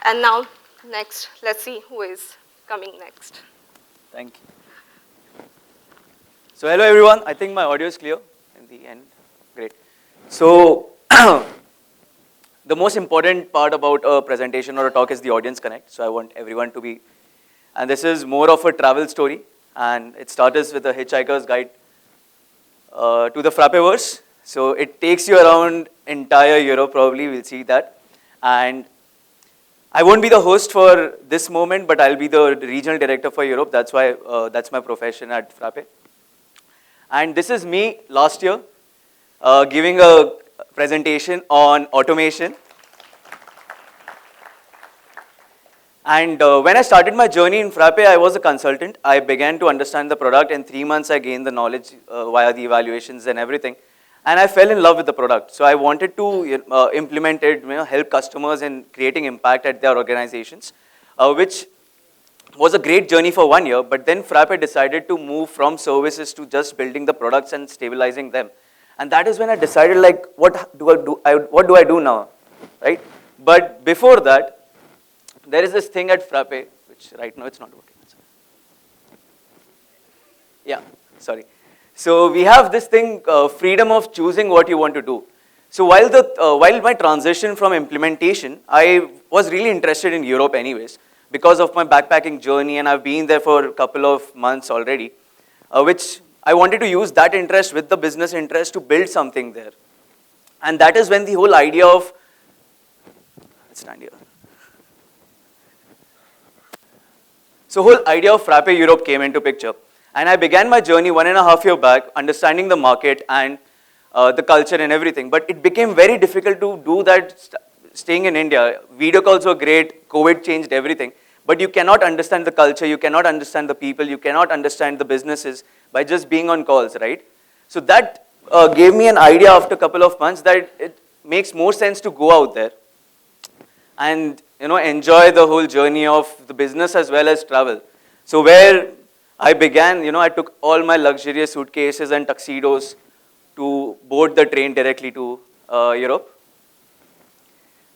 And now, next, let's see who is coming next. Thank you. So hello everyone, I think my audio is clear in the end. Great. So the most important part about a presentation or a talk is the audience connect. So I want everyone to be, and this is more of a travel story, and it starts with a hitchhiker's guide to the Frappeverse. So it takes you around entire Europe, probably, we'll see that. And I won't be the host for this moment, but I'll be the regional director for Europe. That's why, that's my profession at Frappe. And this is me last year giving a presentation on automation. And when I started my journey in Frappe, I was a consultant. I began to understand the product. In 3 months, I gained the knowledge via the evaluations and everything. And I fell in love with the product. So I wanted to implement it, help customers in creating impact at their organizations, which was a great journey for 1 year. But then Frappe decided to move from services to just building the products and stabilizing them. And that is when I decided, like, what do I do now, right? But before that, there is this thing at Frappe, which right now it's not working. Yeah, sorry. So we have this thing, freedom of choosing what you want to do. So while my transition from implementation, I was really interested in Europe anyways, because of my backpacking journey, and I've been there for a couple of months already, which I wanted to use that interest with the business interest to build something there. And that is when the whole idea of, let's stand here. So whole idea of Frappe Europe came into picture. And I began my journey 1.5 years back, understanding the market and the culture and everything. But it became very difficult to do that staying in India. Video calls were great, COVID changed everything. But you cannot understand the culture, you cannot understand the people, you cannot understand the businesses by just being on calls, right? So that gave me an idea after a couple of months that it makes more sense to go out there and enjoy the whole journey of the business as well as travel. So where I began, I took all my luxurious suitcases and tuxedos to board the train directly to Europe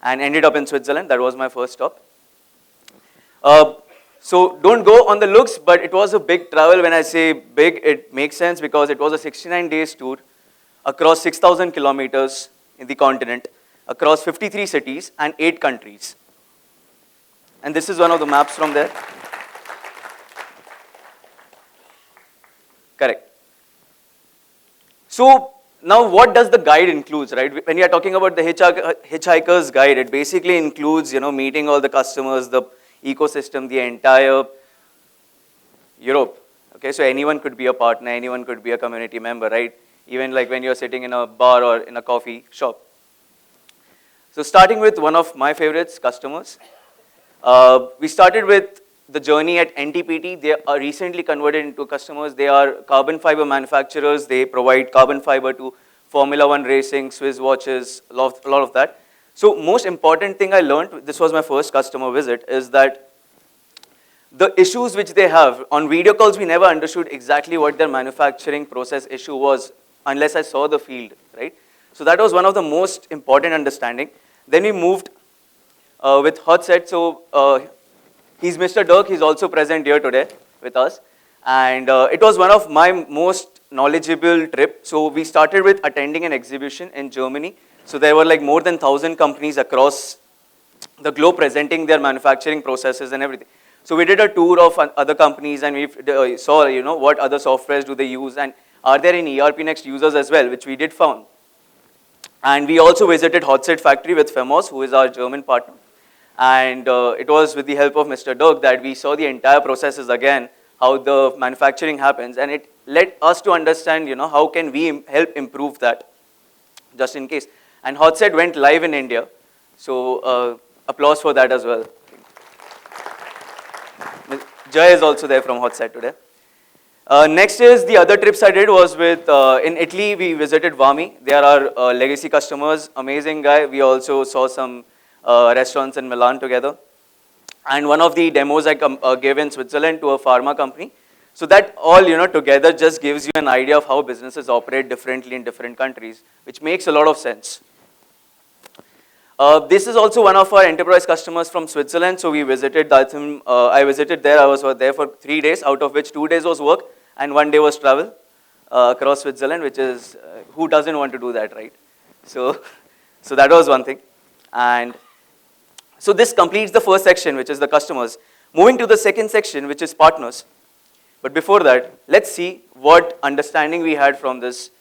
and ended up in Switzerland. That was my first stop. So don't go on the looks, but it was a big travel. When I say big, it makes sense because it was a 69 days tour across 6,000 kilometers in the continent, across 53 cities and 8 countries. And this is one of the maps from there. Correct. So now what does the guide include, right? When you are talking about the hitchhiker's guide, it basically includes, meeting all the customers, the ecosystem, the entire Europe. Okay, so anyone could be a partner, anyone could be a community member, right? even like when you're sitting in a bar or in a coffee shop. So starting with one of my favorites, customers. We started with the journey at NTPT. They are recently converted into customers. They are carbon fiber manufacturers. They provide carbon fiber to Formula One racing, Swiss watches, a lot of that. So most important thing I learned, this was my first customer visit, is that the issues which they have, on video calls we never understood exactly what their manufacturing process issue was unless I saw the field, right? So that was one of the most important understanding. Then we moved with Hot Set. So he's Mr. Dirk, he's also present here today with us. And it was one of my most knowledgeable trip. So we started with attending an exhibition in Germany. So there were like more than 1,000 companies across the globe presenting their manufacturing processes and everything. So we did a tour of other companies and we saw, what other softwares do they use and are there any ERPNext users as well, which we did found. And we also visited Hot Set factory with Femos, who is our German partner. And it was with the help of Mr. Dirk that we saw the entire processes again, how the manufacturing happens, and it led us to understand, how can we help improve that, just in case. And Hot Set went live in India, so applause for that as well. Jay is also there from Hot Set today. Next is the other trips I did was with, in Italy, we visited Vami. They are our legacy customers, amazing guy. We also saw some restaurants in Milan together. And one of the demos I gave in Switzerland to a pharma company. So that all, together just gives you an idea of how businesses operate differently in different countries, which makes a lot of sense. This is also one of our enterprise customers from Switzerland. So we visited I visited there. I was there for 3 days, out of which 2 days was work and 1 day was travel across Switzerland, which is, who doesn't want to do that, right? So that was one thing. And so this completes the first section, which is the customers. Moving to the second section, which is partners. But before that, let's see what understanding we had from this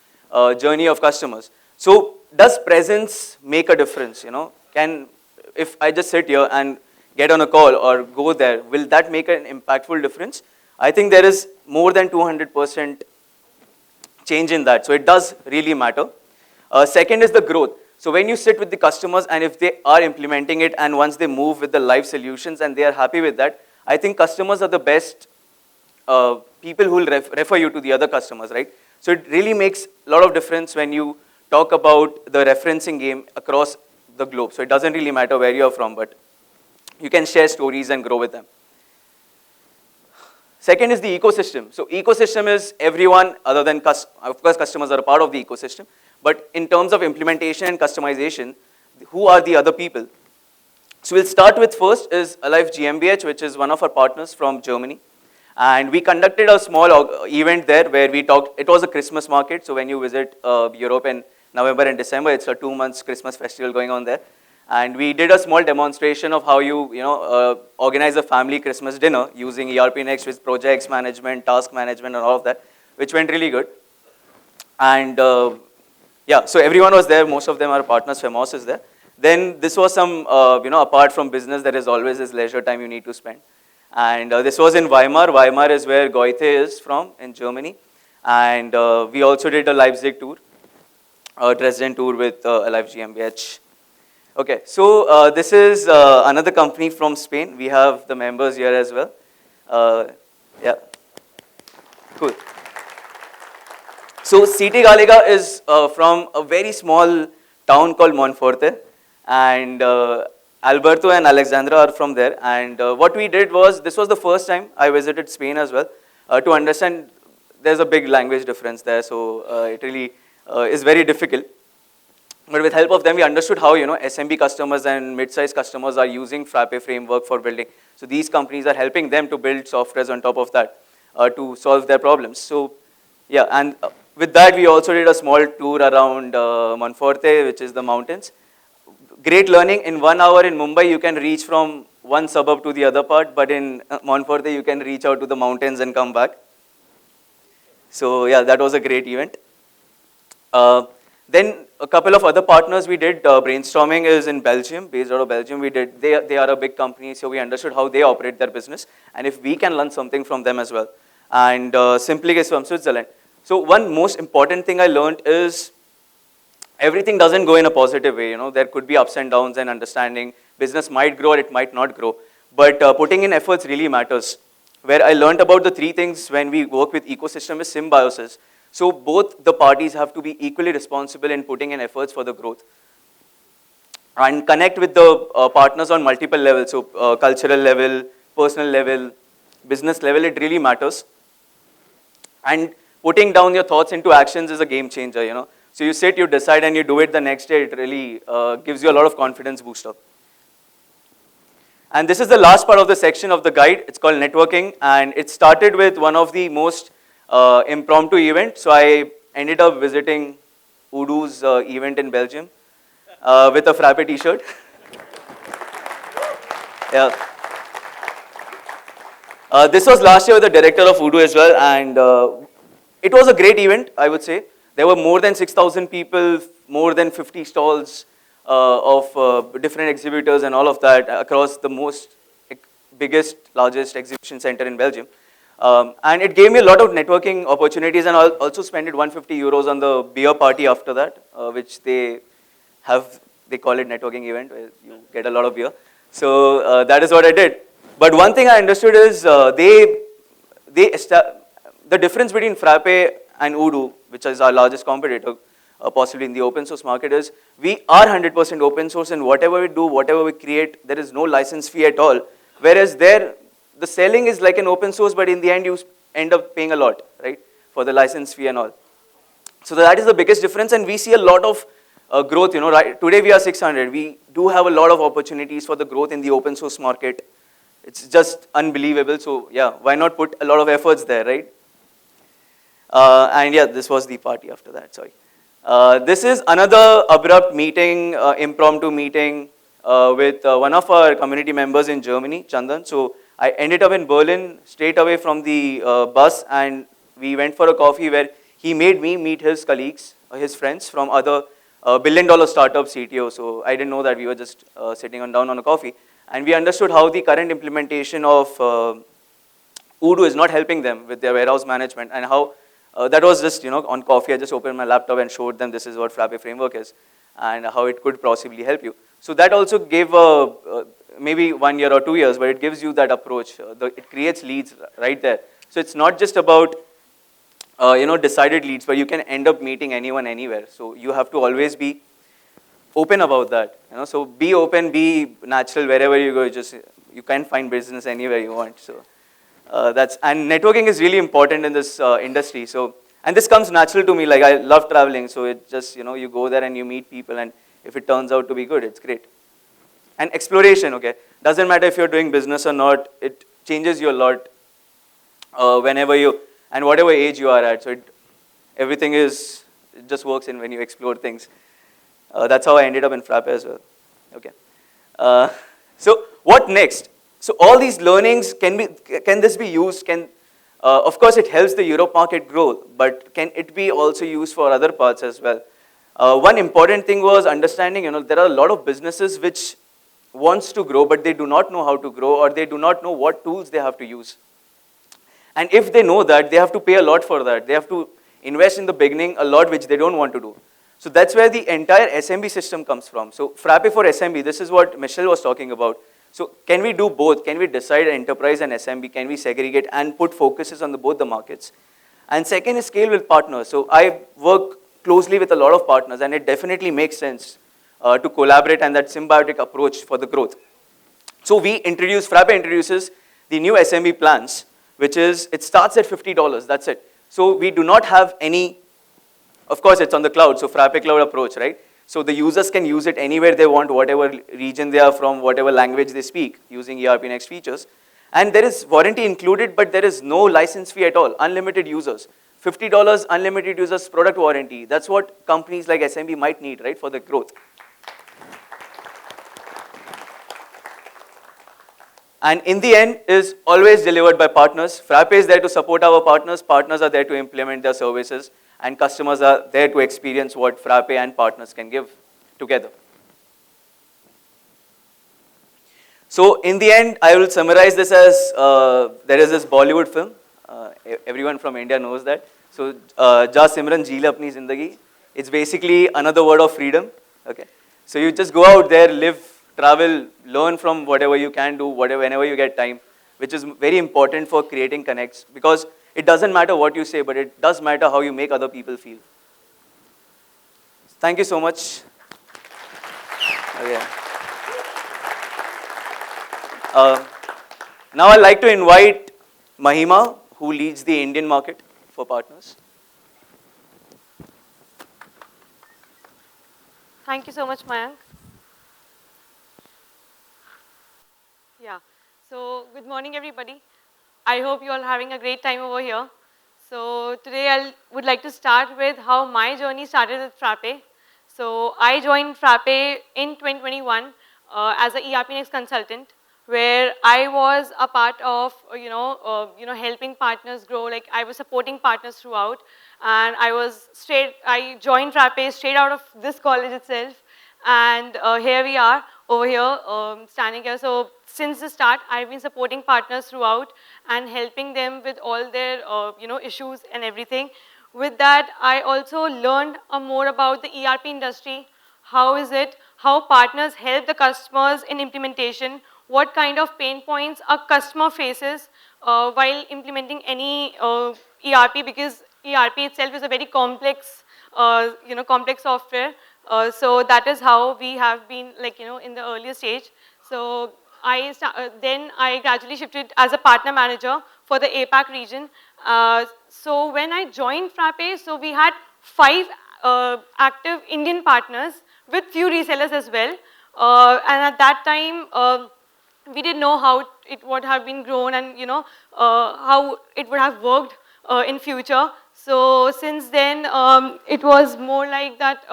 journey of customers. So does presence make a difference? If I just sit here and get on a call or go there, will that make an impactful difference? I think there is more than 200% change in that. So it does really matter. Second is the growth. So when you sit with the customers and if they are implementing it and once they move with the live solutions and they are happy with that, I think customers are the best people who will refer you to the other customers, right? So it really makes a lot of difference when you talk about the referencing game across the globe. So it doesn't really matter where you're from, but you can share stories and grow with them. Second is the ecosystem. So ecosystem is everyone other than, of course, customers are a part of the ecosystem. But in terms of implementation and customization, who are the other people? So we'll start with first is Alive GmbH, which is one of our partners from Germany. And we conducted a small event there where we talked, it was a Christmas market. So when you visit Europe in November and December, it's a 2 months Christmas festival going on there. And we did a small demonstration of how you organize a family Christmas dinner using ERPNext with projects management, task management, and all of that, which went really good. And yeah, so everyone was there. Most of them are partners. Femos is there. Then this was some, apart from business, there is always this leisure time you need to spend. And this was in Weimar. Weimar is where Goethe is from in Germany. And we also did a Leipzig tour, a Dresden tour with Alive GmbH. Okay, so this is another company from Spain. We have the members here as well. Yeah, cool. So CT Galega is from a very small town called Monforte, and Alberto and Alexandra are from there. And what we did was, this was the first time I visited Spain as well, to understand there's a big language difference there, so it really is very difficult. But with help of them, we understood how SMB customers and mid-sized customers are using Frappe framework for building. So these companies are helping them to build softwares on top of that to solve their problems. So yeah, and with that, we also did a small tour around Monforte, which is the mountains. Great learning. In 1 hour in Mumbai, you can reach from one suburb to the other part, but in Monforte, you can reach out to the mountains and come back. So yeah, that was a great event. Then a couple of other partners we did. Brainstorming is in Belgium, based out of Belgium. They are a big company, so we understood how they operate their business, and if we can learn something from them as well. And Simplig is from Switzerland. So one most important thing I learned is everything doesn't go in a positive way. There could be ups and downs and understanding. Business might grow or it might not grow. But putting in efforts really matters. Where I learned about the three things when we work with ecosystem is symbiosis. So both the parties have to be equally responsible in putting in efforts for the growth. And connect with the partners on multiple levels. So cultural level, personal level, business level, it really matters. And putting down your thoughts into actions is a game changer. So you sit, you decide, and you do it the next day. It really gives you a lot of confidence booster. And this is the last part of the section of the guide. It's called networking, and it started with one of the most impromptu events. So I ended up visiting Udu's event in Belgium with a Frappe t-shirt. Yeah. This was last year with the director of Udu as well, and it was a great event, I would say. There were more than 6,000 people, more than 50 stalls of different exhibitors and all of that across the biggest, largest exhibition center in Belgium. And it gave me a lot of networking opportunities, and I also spent €150 on the beer party after that, which they call it networking event, where you get a lot of beer. So that is what I did. But one thing I understood is the difference between Frappe and Udu, which is our largest competitor, possibly in the open source market, is we are 100% open source, and whatever we do, whatever we create, there is no license fee at all. Whereas there, the selling is like an open source, but in the end you end up paying a lot, right, for the license fee and all. So that is the biggest difference, and we see a lot of growth. Right? Today we are 600. We do have a lot of opportunities for the growth in the open source market. It's just unbelievable. So yeah, why not put a lot of efforts there, right? And yeah, this was the party after that, sorry. This is another abrupt meeting, impromptu meeting with one of our community members in Germany, Chandan. So I ended up in Berlin straight away from the bus, and we went for a coffee where he made me meet his colleagues, his friends from other billion-dollar startup CTO. So I didn't know that. We were just sitting down on a coffee, and we understood how the current implementation of Udo is not helping them with their warehouse management, and how that was just, on coffee. I just opened my laptop and showed them this is what Frappe framework is and how it could possibly help you. So that also gave maybe 1 year or 2 years, but it gives you that approach. It creates leads right there. So it's not just about decided leads, but you can end up meeting anyone anywhere. So you have to always be open about that. So be open, be natural wherever you go. You can find business anywhere you want. So and networking is really important in this industry. So, and this comes natural to me. Like, I love traveling, so it just, you go there and you meet people, and if it turns out to be good, it's great. And exploration, okay, doesn't matter if you're doing business or not. It changes you a lot whenever and whatever age you are at. So everything it just works in when you explore things. That's how I ended up in Frappe as well. Okay. So what next? So all these learnings, can this be used? Of course, it helps the Europe market grow, but can it be also used for other parts as well? One important thing was understanding, there are a lot of businesses which wants to grow, but they do not know how to grow, or they do not know what tools they have to use. And if they know that, they have to pay a lot for that. They have to invest in the beginning a lot, which they don't want to do. So that's where the entire SMB system comes from. So Frappe for SMB, this is what Michelle was talking about. So can we do both? Can we decide enterprise and SMB? Can we segregate and put focuses on both the markets? And second is scale with partners. So I work closely with a lot of partners, and it definitely makes sense to collaborate and that symbiotic approach for the growth. So Frappe introduces the new SMB plans, which is, it starts at $50, that's it. So we do not have any, of course it's on the cloud, so Frappe cloud approach, right? So the users can use it anywhere they want, whatever region they are from, whatever language they speak, using ERPNext features. And there is warranty included, but there is no license fee at all, unlimited users. $50, unlimited users, product warranty. That's what companies like SMB might need, right, for the growth. And in the end is always delivered by partners. Frappe is there to support our partners. Partners are there to implement their services. And customers are there to experience what Frappe and partners can give together. So in the end, I will summarize this as, there is this Bollywood film. Everyone from India knows that. So, Ja Simran Jeele Apni Zindagi. It's basically another word of freedom. Okay. So you just go out there, live, travel, learn from whatever you can do, whenever you get time, which is very important for creating connects, because it doesn't matter what you say, but it does matter how you make other people feel. Thank you so much. Okay. Now I'd like to invite Mahima, who leads the Indian market for partners. Thank you so much, Mayank. Yeah. So, good morning, everybody. I hope you all are having a great time over here. So, today I would like to start with how my journey started with Frappe. So, I joined Frappe in 2021 as an ERPNext consultant, where I was a part of, helping partners grow. Like I was supporting partners throughout, and I joined Frappe straight out of this college itself, and here we are over here, standing here. So since the start, I've been supporting partners throughout and helping them with all their, issues and everything. With that, I also learned more about the ERP industry. How is it? How partners help the customers in implementation? What kind of pain points a customer faces while implementing any ERP? Because ERP itself is a very complex, complex software. So that is how we have been, in the earlier stage. So then I gradually shifted as a partner manager for the APAC region. So when I joined Frappe, so we had 5 active Indian partners with few resellers as well. And at that time, we didn't know how it would have been grown and how it would have worked in future. So since then, it was more like that.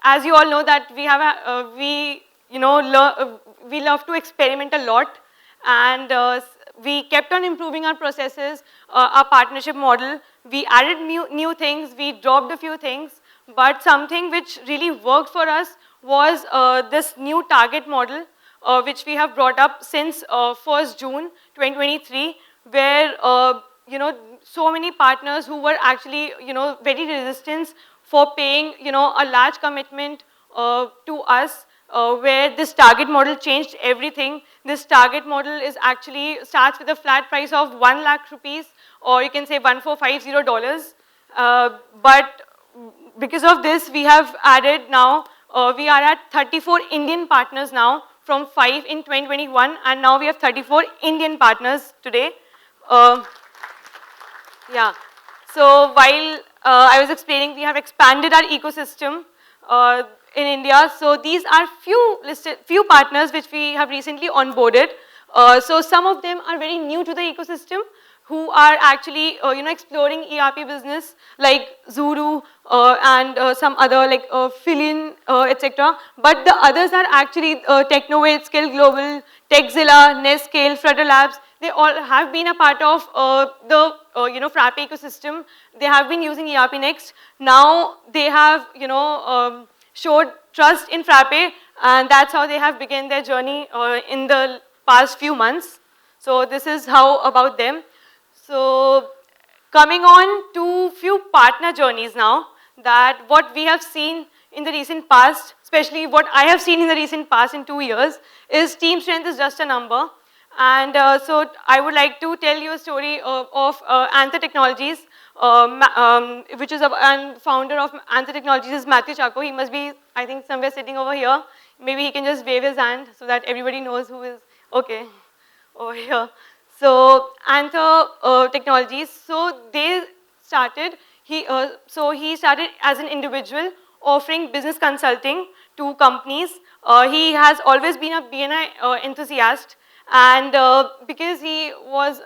As you all know, that we have we love to experiment a lot, and we kept on improving our processes, our partnership model. We added new things. We dropped a few things, but something which really worked for us was this new target model, which we have brought up since 1st June 2023, where so many partners who were actually very resistant for paying a large commitment to us, where this target model changed everything. This target model is actually starts with a flat price of 1 lakh rupees, or you can say $1450. But because of this, we have added now, we are at 34 Indian partners now, from 5 in 2021, and now we have 34 Indian partners today. Yeah. So while I was explaining, we have expanded our ecosystem in India. So these are few partners which we have recently onboarded. So some of them are very new to the ecosystem, who are actually exploring ERP business, like Zuru and some other like Fillin, etc. But the others are actually Technovate, Skill Global, Techzilla, Nescale, Flutter Labs. They all have been a part of the Frappe ecosystem. They have been using ERPNext. Now they have showed trust in Frappe, and that's how they have begun their journey in the past few months. So this is how about them. So coming on to few partner journeys now, that what we have seen in the recent past, especially what I have seen in the recent past in 2 years, is team strength is just a number. And so I would like to tell you a story of Anther Technologies, which is and founder of Anther Technologies is Matthew Chacko. He must be, I think, somewhere sitting over here. Maybe he can just wave his hand so that everybody knows who is, okay, over here. So Anther Technologies, so they started, he started as an individual offering business consulting to companies. He has always been a BNI enthusiast, and because he was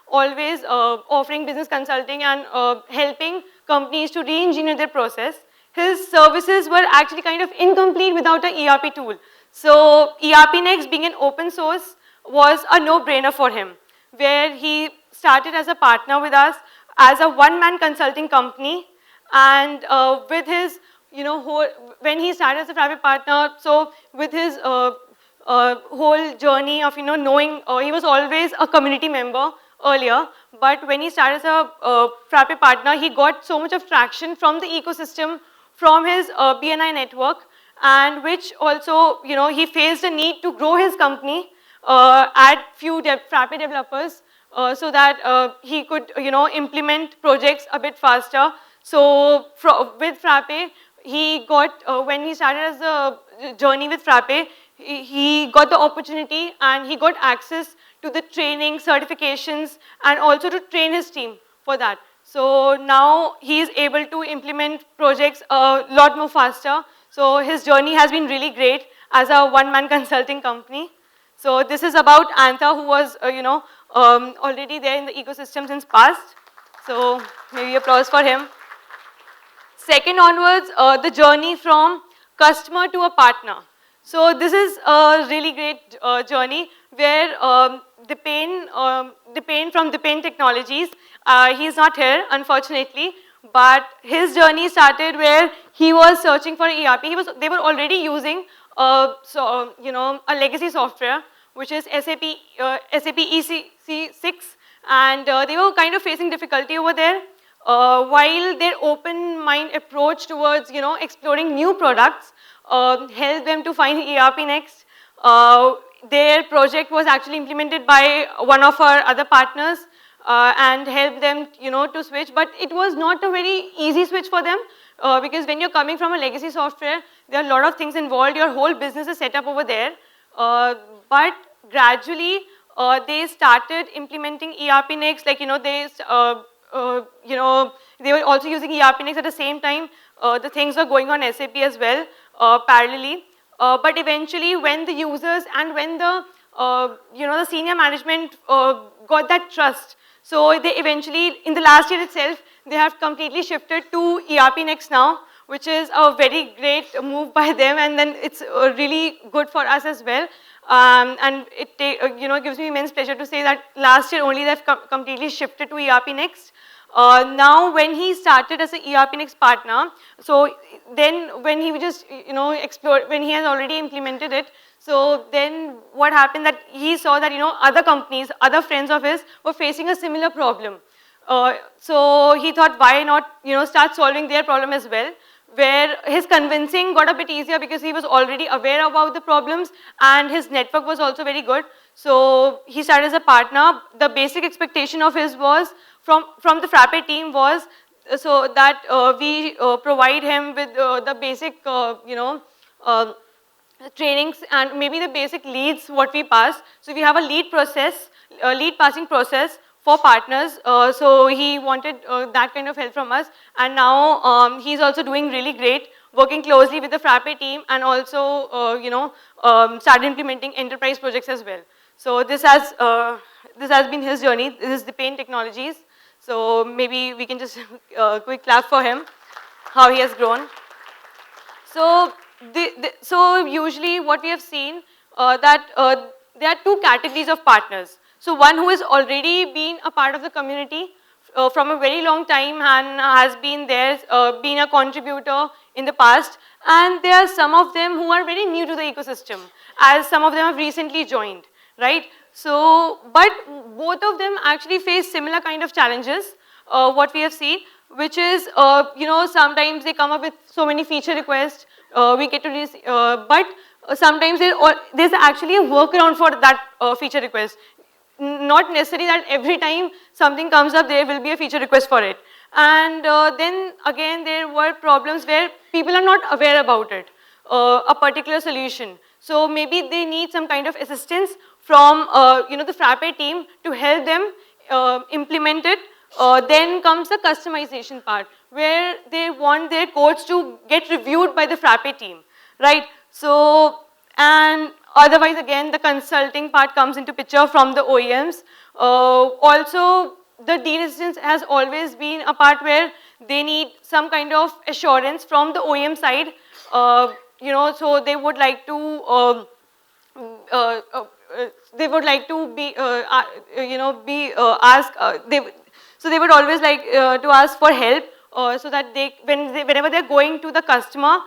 always offering business consulting and helping companies to re-engineer their process, his services were actually kind of incomplete without an ERP tool. So ERPNext, being an open source, was a no-brainer for him, where he started as a partner with us as a one-man consulting company. And with his, when he started as a private partner, so with his whole journey of, knowing, he was always a community member earlier, but when he started as a Frappe partner, he got so much of traction from the ecosystem, from his BNI network, and which also, he faced a need to grow his company, add few Frappe developers, so that he could, implement projects a bit faster. So with Frappe, he got, when he started as a journey with Frappe, he got the opportunity and he got access to the training, certifications, and also to train his team for that. So now he is able to implement projects a lot more faster. So his journey has been really great as a one-man consulting company. So this is about Anta, who was, already there in the ecosystem since past. So maybe applause for him. Second onwards, the journey from customer to a partner. So this is a really great journey where the pain from the pain technologies, he's not here unfortunately, but his journey started where he was searching for ERP. They were already using a legacy software, which is SAP ECC6, and they were kind of facing difficulty over there. While their open mind approach towards exploring new products helped them to find ERPNext. Their project was actually implemented by one of our other partners and helped them to switch, but it was not a very easy switch for them because when you're coming from a legacy software, there are a lot of things involved. Your whole business is set up over there, but gradually they started implementing ERPNext. Like they were also using ERPNext at the same time. The things were going on SAP as well, parallelly. But eventually, when the users and when the senior management got that trust, so they eventually, in the last year itself, they have completely shifted to ERPNext now, which is a very great move by them, and then it's really good for us as well. And it gives me immense pleasure to say that last year only they've completely shifted to ERPNext. Now, when he started as an ERPNext partner, so then when he just explored, when he has already implemented it, so then what happened that he saw that other companies, other friends of his were facing a similar problem. So he thought, why not start solving their problem as well, where his convincing got a bit easier because he was already aware about the problems and his network was also very good. So he started as a partner. The basic expectation of his was from the Frappe team was so that we provide him with the basic trainings and maybe the basic leads what we pass. So we have a lead process, lead passing process for partners. So he wanted that kind of help from us, and now he's also doing really great, working closely with the Frappe team, and also started implementing enterprise projects as well. So this has been his journey. This is the Pain Technologies. So maybe we can just quick clap for him, how he has grown. So so usually what we have seen that there are two categories of partners. So one who has already been a part of the community from a very long time and has been there, been a contributor in the past, and there are some of them who are very new to the ecosystem, as some of them have recently joined, right? So, but both of them actually face similar kind of challenges, what we have seen, which is, sometimes they come up with so many feature requests, we get to this, but sometimes there's actually a workaround for that feature request. Not necessary that every time something comes up, there will be a feature request for it. And then again, there were problems where people are not aware about it, a particular solution. So maybe they need some kind of assistance from the Frappe team to help them implement it. Then comes the customization part, where they want their codes to get reviewed by the Frappe team, right? So, and otherwise again, the consulting part comes into picture from the OEMs. Also, the de-resistance has always been a part where they need some kind of assurance from the OEM side. So they would like to be asked. So they would always like to ask for help, so that whenever they're going to the customer,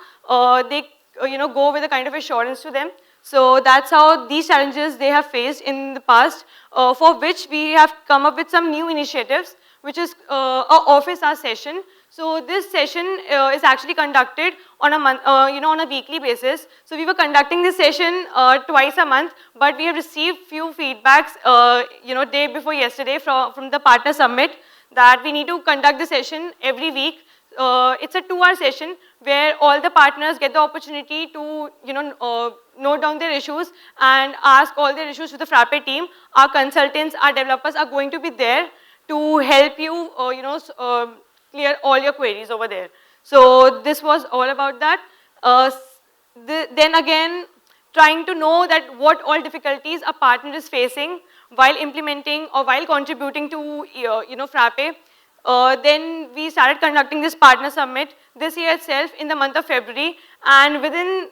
they go with a kind of assurance to them. So that's how these challenges they have faced in the past, for which we have come up with some new initiatives, which is a office hour session. So this session is actually conducted on a month, on a weekly basis. So we were conducting this session twice a month, but we have received few feedbacks, day before yesterday from the partner summit, that we need to conduct the session every week. It's a 2-hour session where all the partners get the opportunity to, note down their issues and ask all their issues to the Frappe team. Our consultants, our developers are going to be there to help you, clear all your queries over there. So this was all about that. Then again, trying to know that what all difficulties a partner is facing while implementing or while contributing to, Frappe. Then we started conducting this partner summit this year itself in the month of February, and within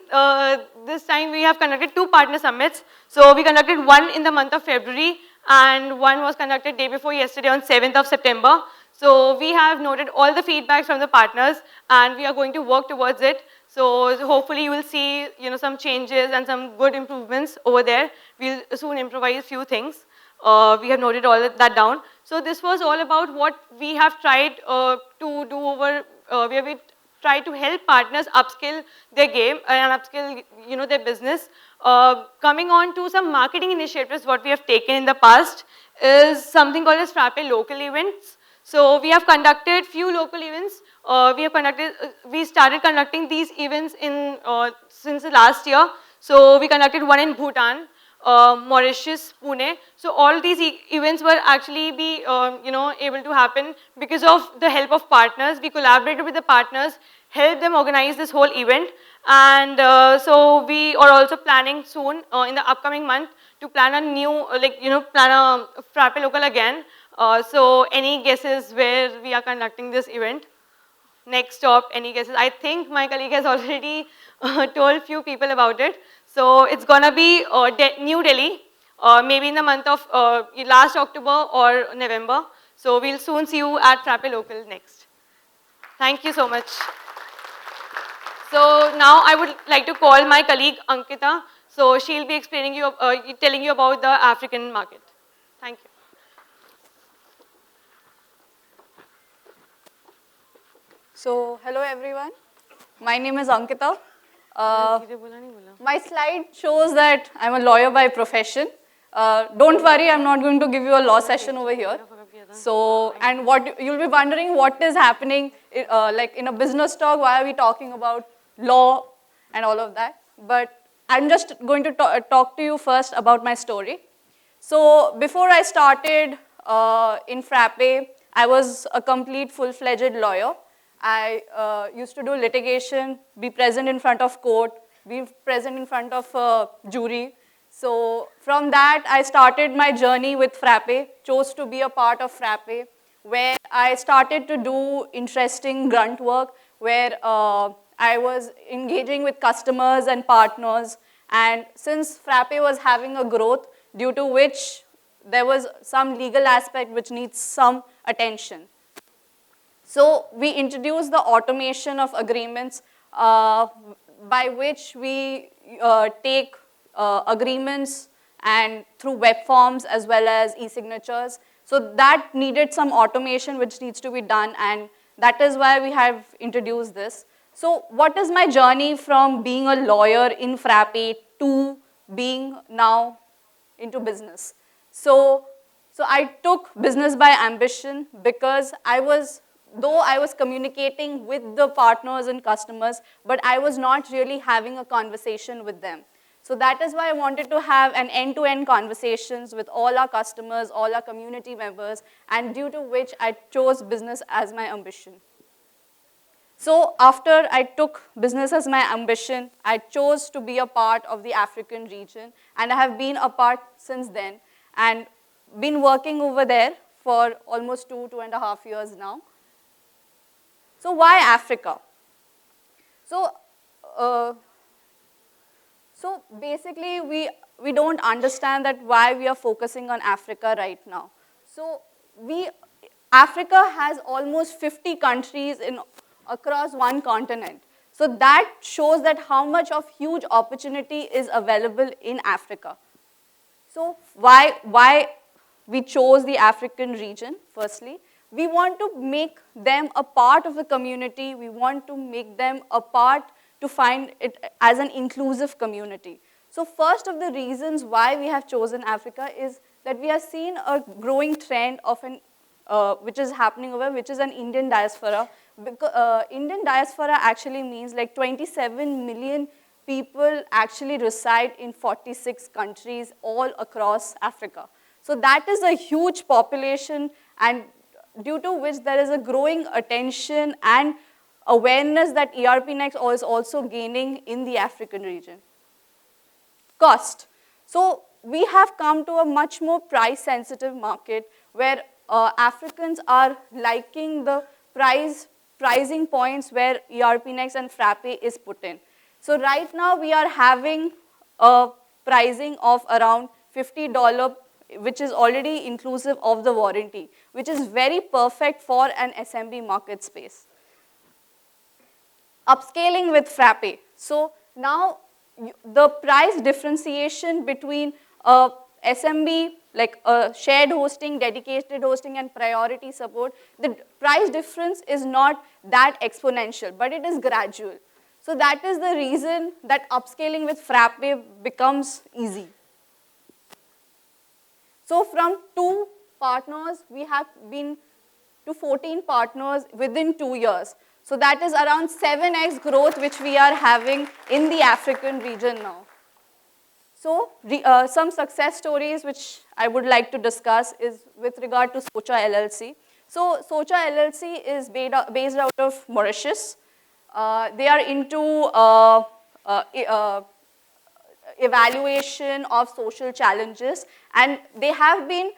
this time we have conducted 2 partner summits. So we conducted one in the month of February and one was conducted day before yesterday on 7th of September. So we have noted all the feedbacks from the partners and we are going to work towards it. So hopefully you will see, some changes and some good improvements over there. We'll soon improvise few things. We have noted all that down. So this was all about what we have tried to do over, where we try to help partners upskill their game and upskill, their business. Coming on to some marketing initiatives, what we have taken in the past is something called as Frappe local events. So we have conducted few local events. We started conducting these events in since the last year. So we conducted one in Bhutan, Mauritius, Pune. So all these events were actually able to happen because of the help of partners. We collaborated with the partners, helped them organize this whole event. And so we are also planning soon in the upcoming month to plan a new, plan a Frappe local again. So any guesses where we are conducting this event? Next stop, any guesses? I think my colleague has already told few people about it. So it's gonna be New Delhi, maybe in the month of last October or November. So we'll soon see you at Frappe Local next. Thank you so much. So now I would like to call my colleague Ankita. So she'll be explaining you, telling you about the African market. Thank you. So, hello everyone. My name is Ankita. My slide shows that I'm a lawyer by profession. Don't worry, I'm not going to give you a law session over here. So, and what you'll be wondering what is happening, like in a business talk, why are we talking about law and all of that? But I'm just going to talk to you first about my story. So, before I started in Frappe, I was a complete full-fledged lawyer. I used to do litigation, be present in front of court, be present in front of jury. So from that, I started my journey with Frappe, chose to be a part of Frappe, where I started to do interesting grunt work, where I was engaging with customers and partners. And since Frappe was having a growth, due to which there was some legal aspect which needs some attention. So we introduced the automation of agreements by which we take agreements and through web forms as well as e-signatures. So that needed some automation which needs to be done, and that is why we have introduced this. So what is my journey from being a lawyer in Frappe to being now into business? So I took business by ambition because though I was communicating with the partners and customers, but I was not really having a conversation with them. So that is why I wanted to have an end-to-end conversations with all our customers, all our community members, and due to which I chose business as my ambition. So after I took business as my ambition, I chose to be a part of the African region, and I have been a part since then, and been working over there for almost 2.5 years now. So why Africa? So basically we don't understand that why we are focusing on Africa right now. So Africa has almost 50 countries across one continent. So that shows that how much of huge opportunity is available in Africa. So why we chose the African region, firstly? We want to make them a part of the community. We want to make them a part to find it as an inclusive community. So first of the reasons why we have chosen Africa is that we have seen a growing trend of which is happening over, which is an Indian diaspora. Because, Indian diaspora actually means like 27 million people actually reside in 46 countries all across Africa. So that is a huge population, and due to which there is a growing attention and awareness that ERPNext is also gaining in the African region. Cost. So we have come to a much more price-sensitive market where Africans are liking the pricing points where ERPNext and Frappe is put in. So right now we are having a pricing of around $50, which is already inclusive of the warranty, which is very perfect for an SMB market space. Upscaling with Frappe. So now the price differentiation between a SMB, like a shared hosting, dedicated hosting, and priority support, the price difference is not that exponential, but it is gradual. So that is the reason that upscaling with Frappe becomes easy. So from 2 partners, we have been to 14 partners within 2 years. So that is around 7x growth which we are having in the African region now. So some success stories which I would like to discuss is with regard to Socha LLC. So Socha LLC is based out of Mauritius. They are into evaluation of social challenges, and they have been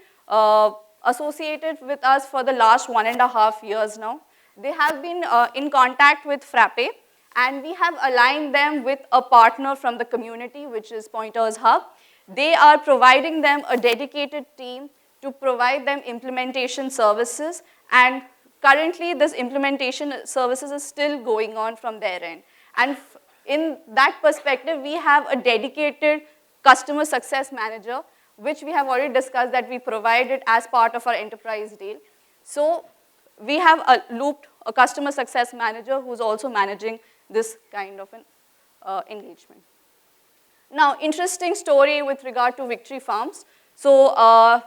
associated with us for the last 1.5 years now. They have been in contact with Frappe, and we have aligned them with a partner from the community, which is Pointers Hub. They are providing them a dedicated team to provide them implementation services, and currently this implementation services is still going on from their end. And in that perspective, we have a dedicated customer success manager, which we have already discussed that we provided as part of our enterprise deal. So we have looped a customer success manager who's also managing this kind of an engagement. Now, interesting story with regard to Victory Farms. So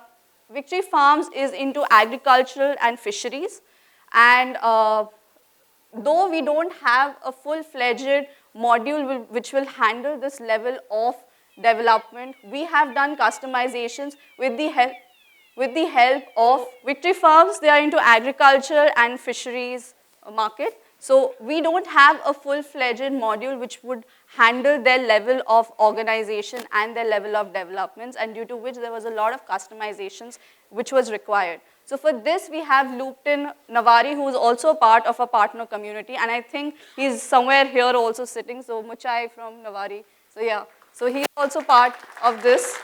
Victory Farms is into agricultural and fisheries, and though we don't have a full-fledged module which will handle this level of development, we have done customizations with the help of Victory Farms. They are into agriculture and fisheries market. So we don't have a full-fledged module which would handle their level of organization and their level of developments, and due to which there was a lot of customizations which was required. So for this, we have looped in Navari, who is also part of a partner community, and I think he's somewhere here also sitting, so Muchai from Navari. So yeah, so he's also part of this.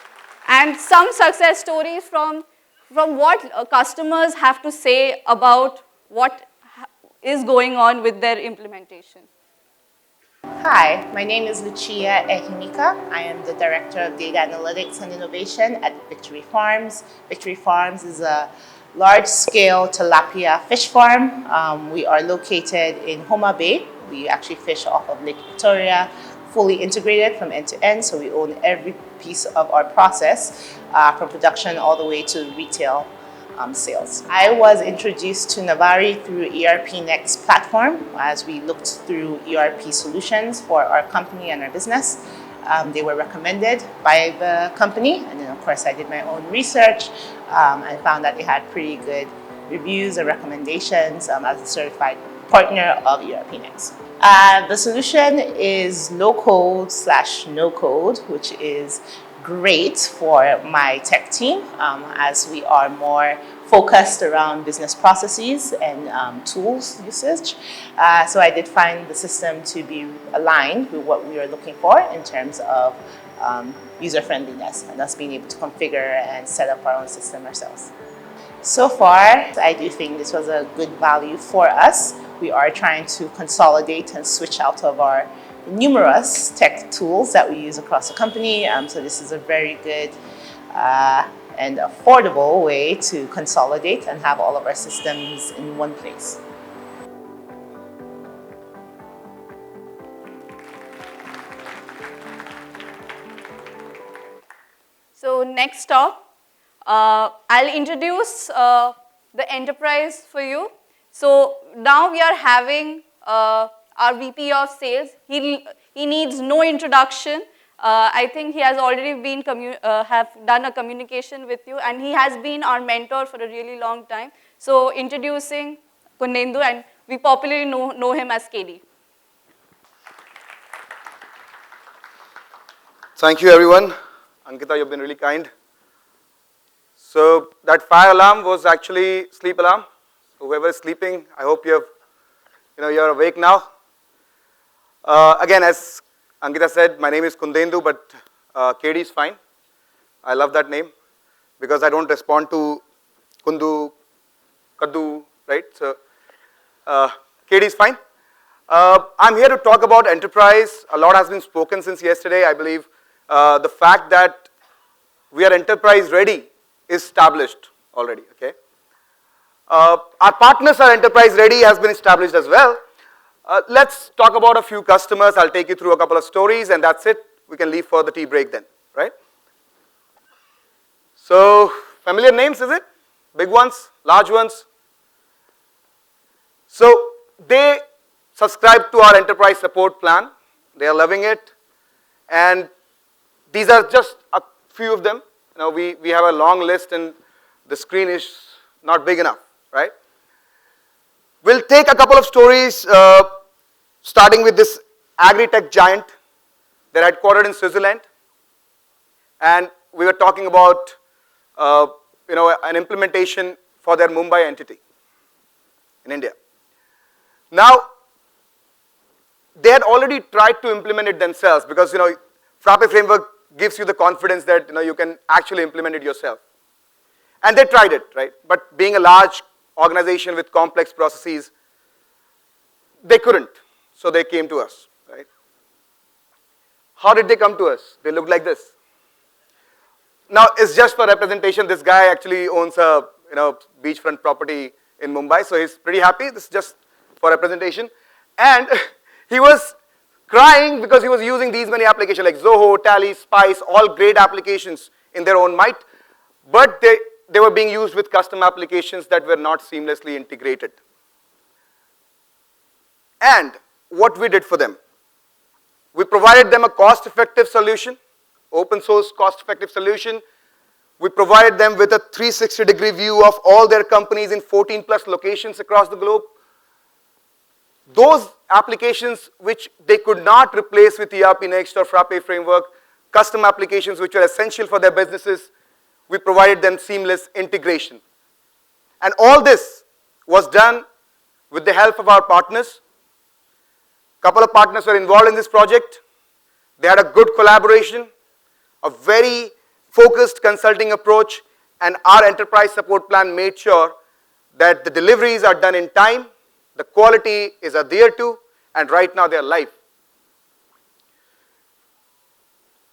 And some success stories from what customers have to say about what is going on with their implementation. Hi, my name is Lucia Ehimika. I am the Director of Data Analytics and Innovation at Victory Farms. Victory Farms is a large-scale tilapia fish farm. We are located in Homa Bay. We actually fish off of Lake Victoria, fully integrated from end to end, so we own every piece of our process, from production all the way to retail sales. I was introduced to Navari through ERPNext platform as we looked through ERP solutions for our company and our business. They were recommended by the company, and then of course I did my own research and found that they had pretty good reviews and recommendations as a certified partner of ERPNext. The solution is low-code / no-code, which is great for my tech team as we are more focused around business processes and tools usage. So I did find the system to be aligned with what we are looking for in terms of user-friendliness and us being able to configure and set up our own system ourselves. So far, I do think this was a good value for us. we are trying to consolidate and switch out of our numerous tech tools that we use across the company. So this is a very good and affordable way to consolidate and have all of our systems in one place. So next stop, I'll introduce the enterprise for you. So now we are having our VP of sales. He needs no introduction. I think he has already been have done a communication with you, and he has been our mentor for a really long time. So introducing Kundendu, and we popularly know him as KD. Thank you, everyone. Ankita, you've been really kind. So that fire alarm was actually sleep alarm. So whoever is sleeping, I hope you're awake now. Again, as Ankita said, my name is Kundendu, but KD is fine. I love that name because I don't respond to Kundu, Kaddu, right? So KD is fine. I'm here to talk about enterprise. A lot has been spoken since yesterday. I believe the fact that we are enterprise ready is established already, okay? Our partners are enterprise ready has been established as well. Let's talk about a few customers. I'll take you through a couple of stories and that's it. We can leave for the tea break then, right? So, familiar names, is it? Big ones, large ones. So, they subscribe to our enterprise support plan. They are loving it. And these are just a few of them. You know, we have a long list and the screen is not big enough, right? We'll take a couple of stories, starting with this agri-tech giant. They're headquartered in Switzerland. And we were talking about an implementation for their Mumbai entity in India. Now, they had already tried to implement it themselves because, Frappe framework gives you the confidence that, you can actually implement it yourself. And they tried it, right? But being a large organization with complex processes, they couldn't. So they came to us, right? How did they come to us? They looked like this. Now, it's just for representation. This guy actually owns a, beachfront property in Mumbai, so he's pretty happy. This is just for representation. And he was crying because he was using these many applications like Zoho, Tally, Spice, all great applications in their own might, but they were being used with custom applications that were not seamlessly integrated. And what we did for them, we provided them a cost-effective solution, open source cost-effective solution. We provided them with a 360-degree view of all their companies in 14 plus locations across the globe. Those applications which they could not replace with ERPNext or Frappe framework, custom applications which were essential for their businesses, we provided them seamless integration. And all this was done with the help of our partners. A couple of partners were involved in this project. They had a good collaboration, a very focused consulting approach, and our enterprise support plan made sure that the deliveries are done in time, the quality is adhered to, and right now they are live.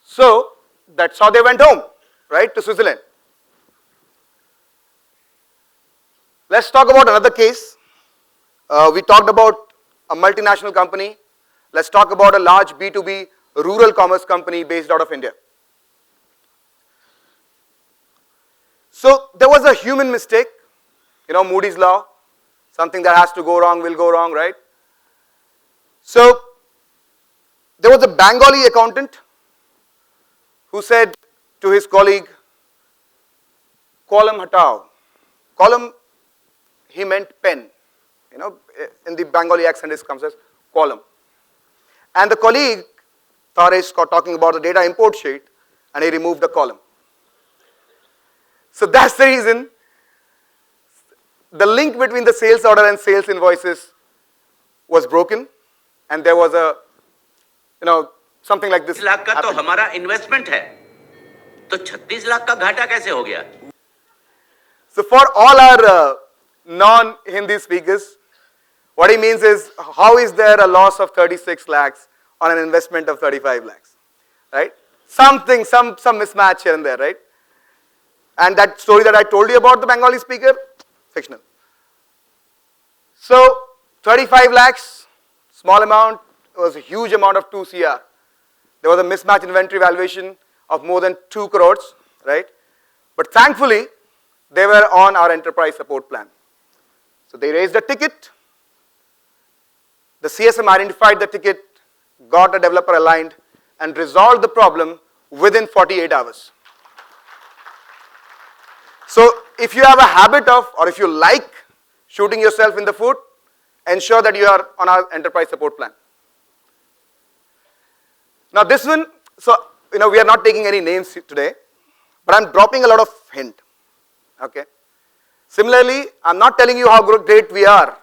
So that's how they went home, right, to Switzerland. Let's talk about another case. We talked about a multinational company. Let's talk about a large B2B rural commerce company based out of India. So there was a human mistake, Moody's law, something that has to go wrong will go wrong, right? So there was a Bengali accountant who said to his colleague, column hatao. Column, he meant pen. In the Bengali accent it comes as column. And the colleague thought he's talking about the data import sheet and he removed the column. So that's the reason the link between the sales order and sales invoices was broken, and there was a, something like this. 30 lakh का तो हमारा investment है, तो 36 लाख का घाटा कैसे हो गया? So for all our non-Hindi speakers, What he means is, how is there a loss of 36 lakhs on an investment of 35 lakhs, right? Something, some mismatch here and there, right? And that story that I told you about the Bengali speaker, fictional. So 35 lakhs, small amount, was a huge amount of 2 CR. There was a mismatch inventory valuation of more than 2 crores, right? But thankfully, they were on our enterprise support plan. So they raised a ticket. The CSM identified the ticket, got a developer aligned, and resolved the problem within 48 hours. So if you have a habit of, or if you like shooting yourself in the foot, ensure that you are on our enterprise support plan. Now this one, so we are not taking any names today, but I'm dropping a lot of hint, okay? Similarly, I'm not telling you how great we are,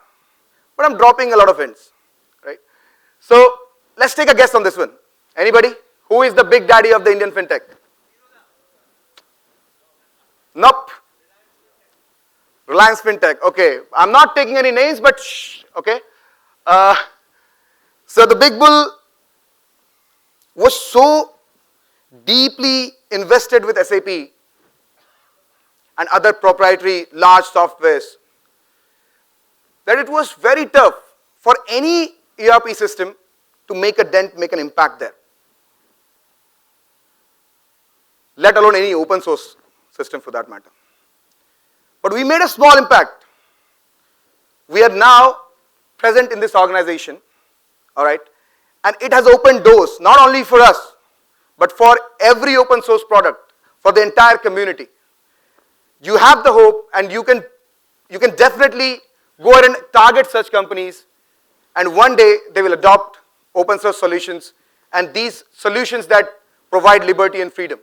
but I'm dropping a lot of hints, right? So let's take a guess on this one. Anybody? Who is the big daddy of the Indian fintech? Nope. Reliance Fintech, okay. I'm not taking any names, but shh, okay. So the big bull was so deeply invested with SAP and other proprietary large softwares that it was very tough for any ERP system to make a dent, make an impact there. Let alone any open source system for that matter. But we made a small impact. We are now present in this organization, all right, and it has opened doors, not only for us, but for every open source product, for the entire community. You have the hope, and you can definitely go ahead and target such companies, and one day they will adopt open source solutions, and these solutions that provide liberty and freedom.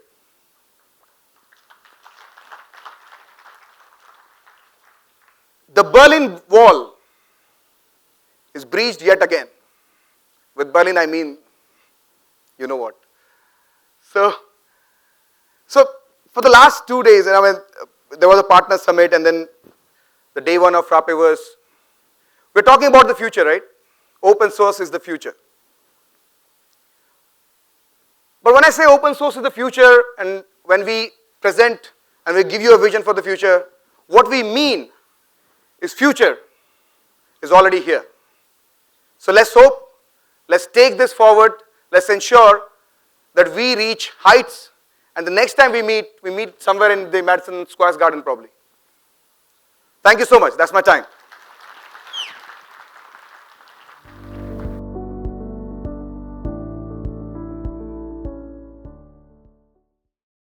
The Berlin Wall is breached yet again. With Berlin, I mean, you know what. So for the last 2 days, there was a partner summit, and then the day one of Frappe was, we're talking about the future, right? Open source is the future. But when I say open source is the future, and when we present and we give you a vision for the future, what we mean is future is already here. So let's hope, let's take this forward, let's ensure that we reach heights, and the next time we meet somewhere in the Madison Square Garden probably. Thank you so much, that's my time.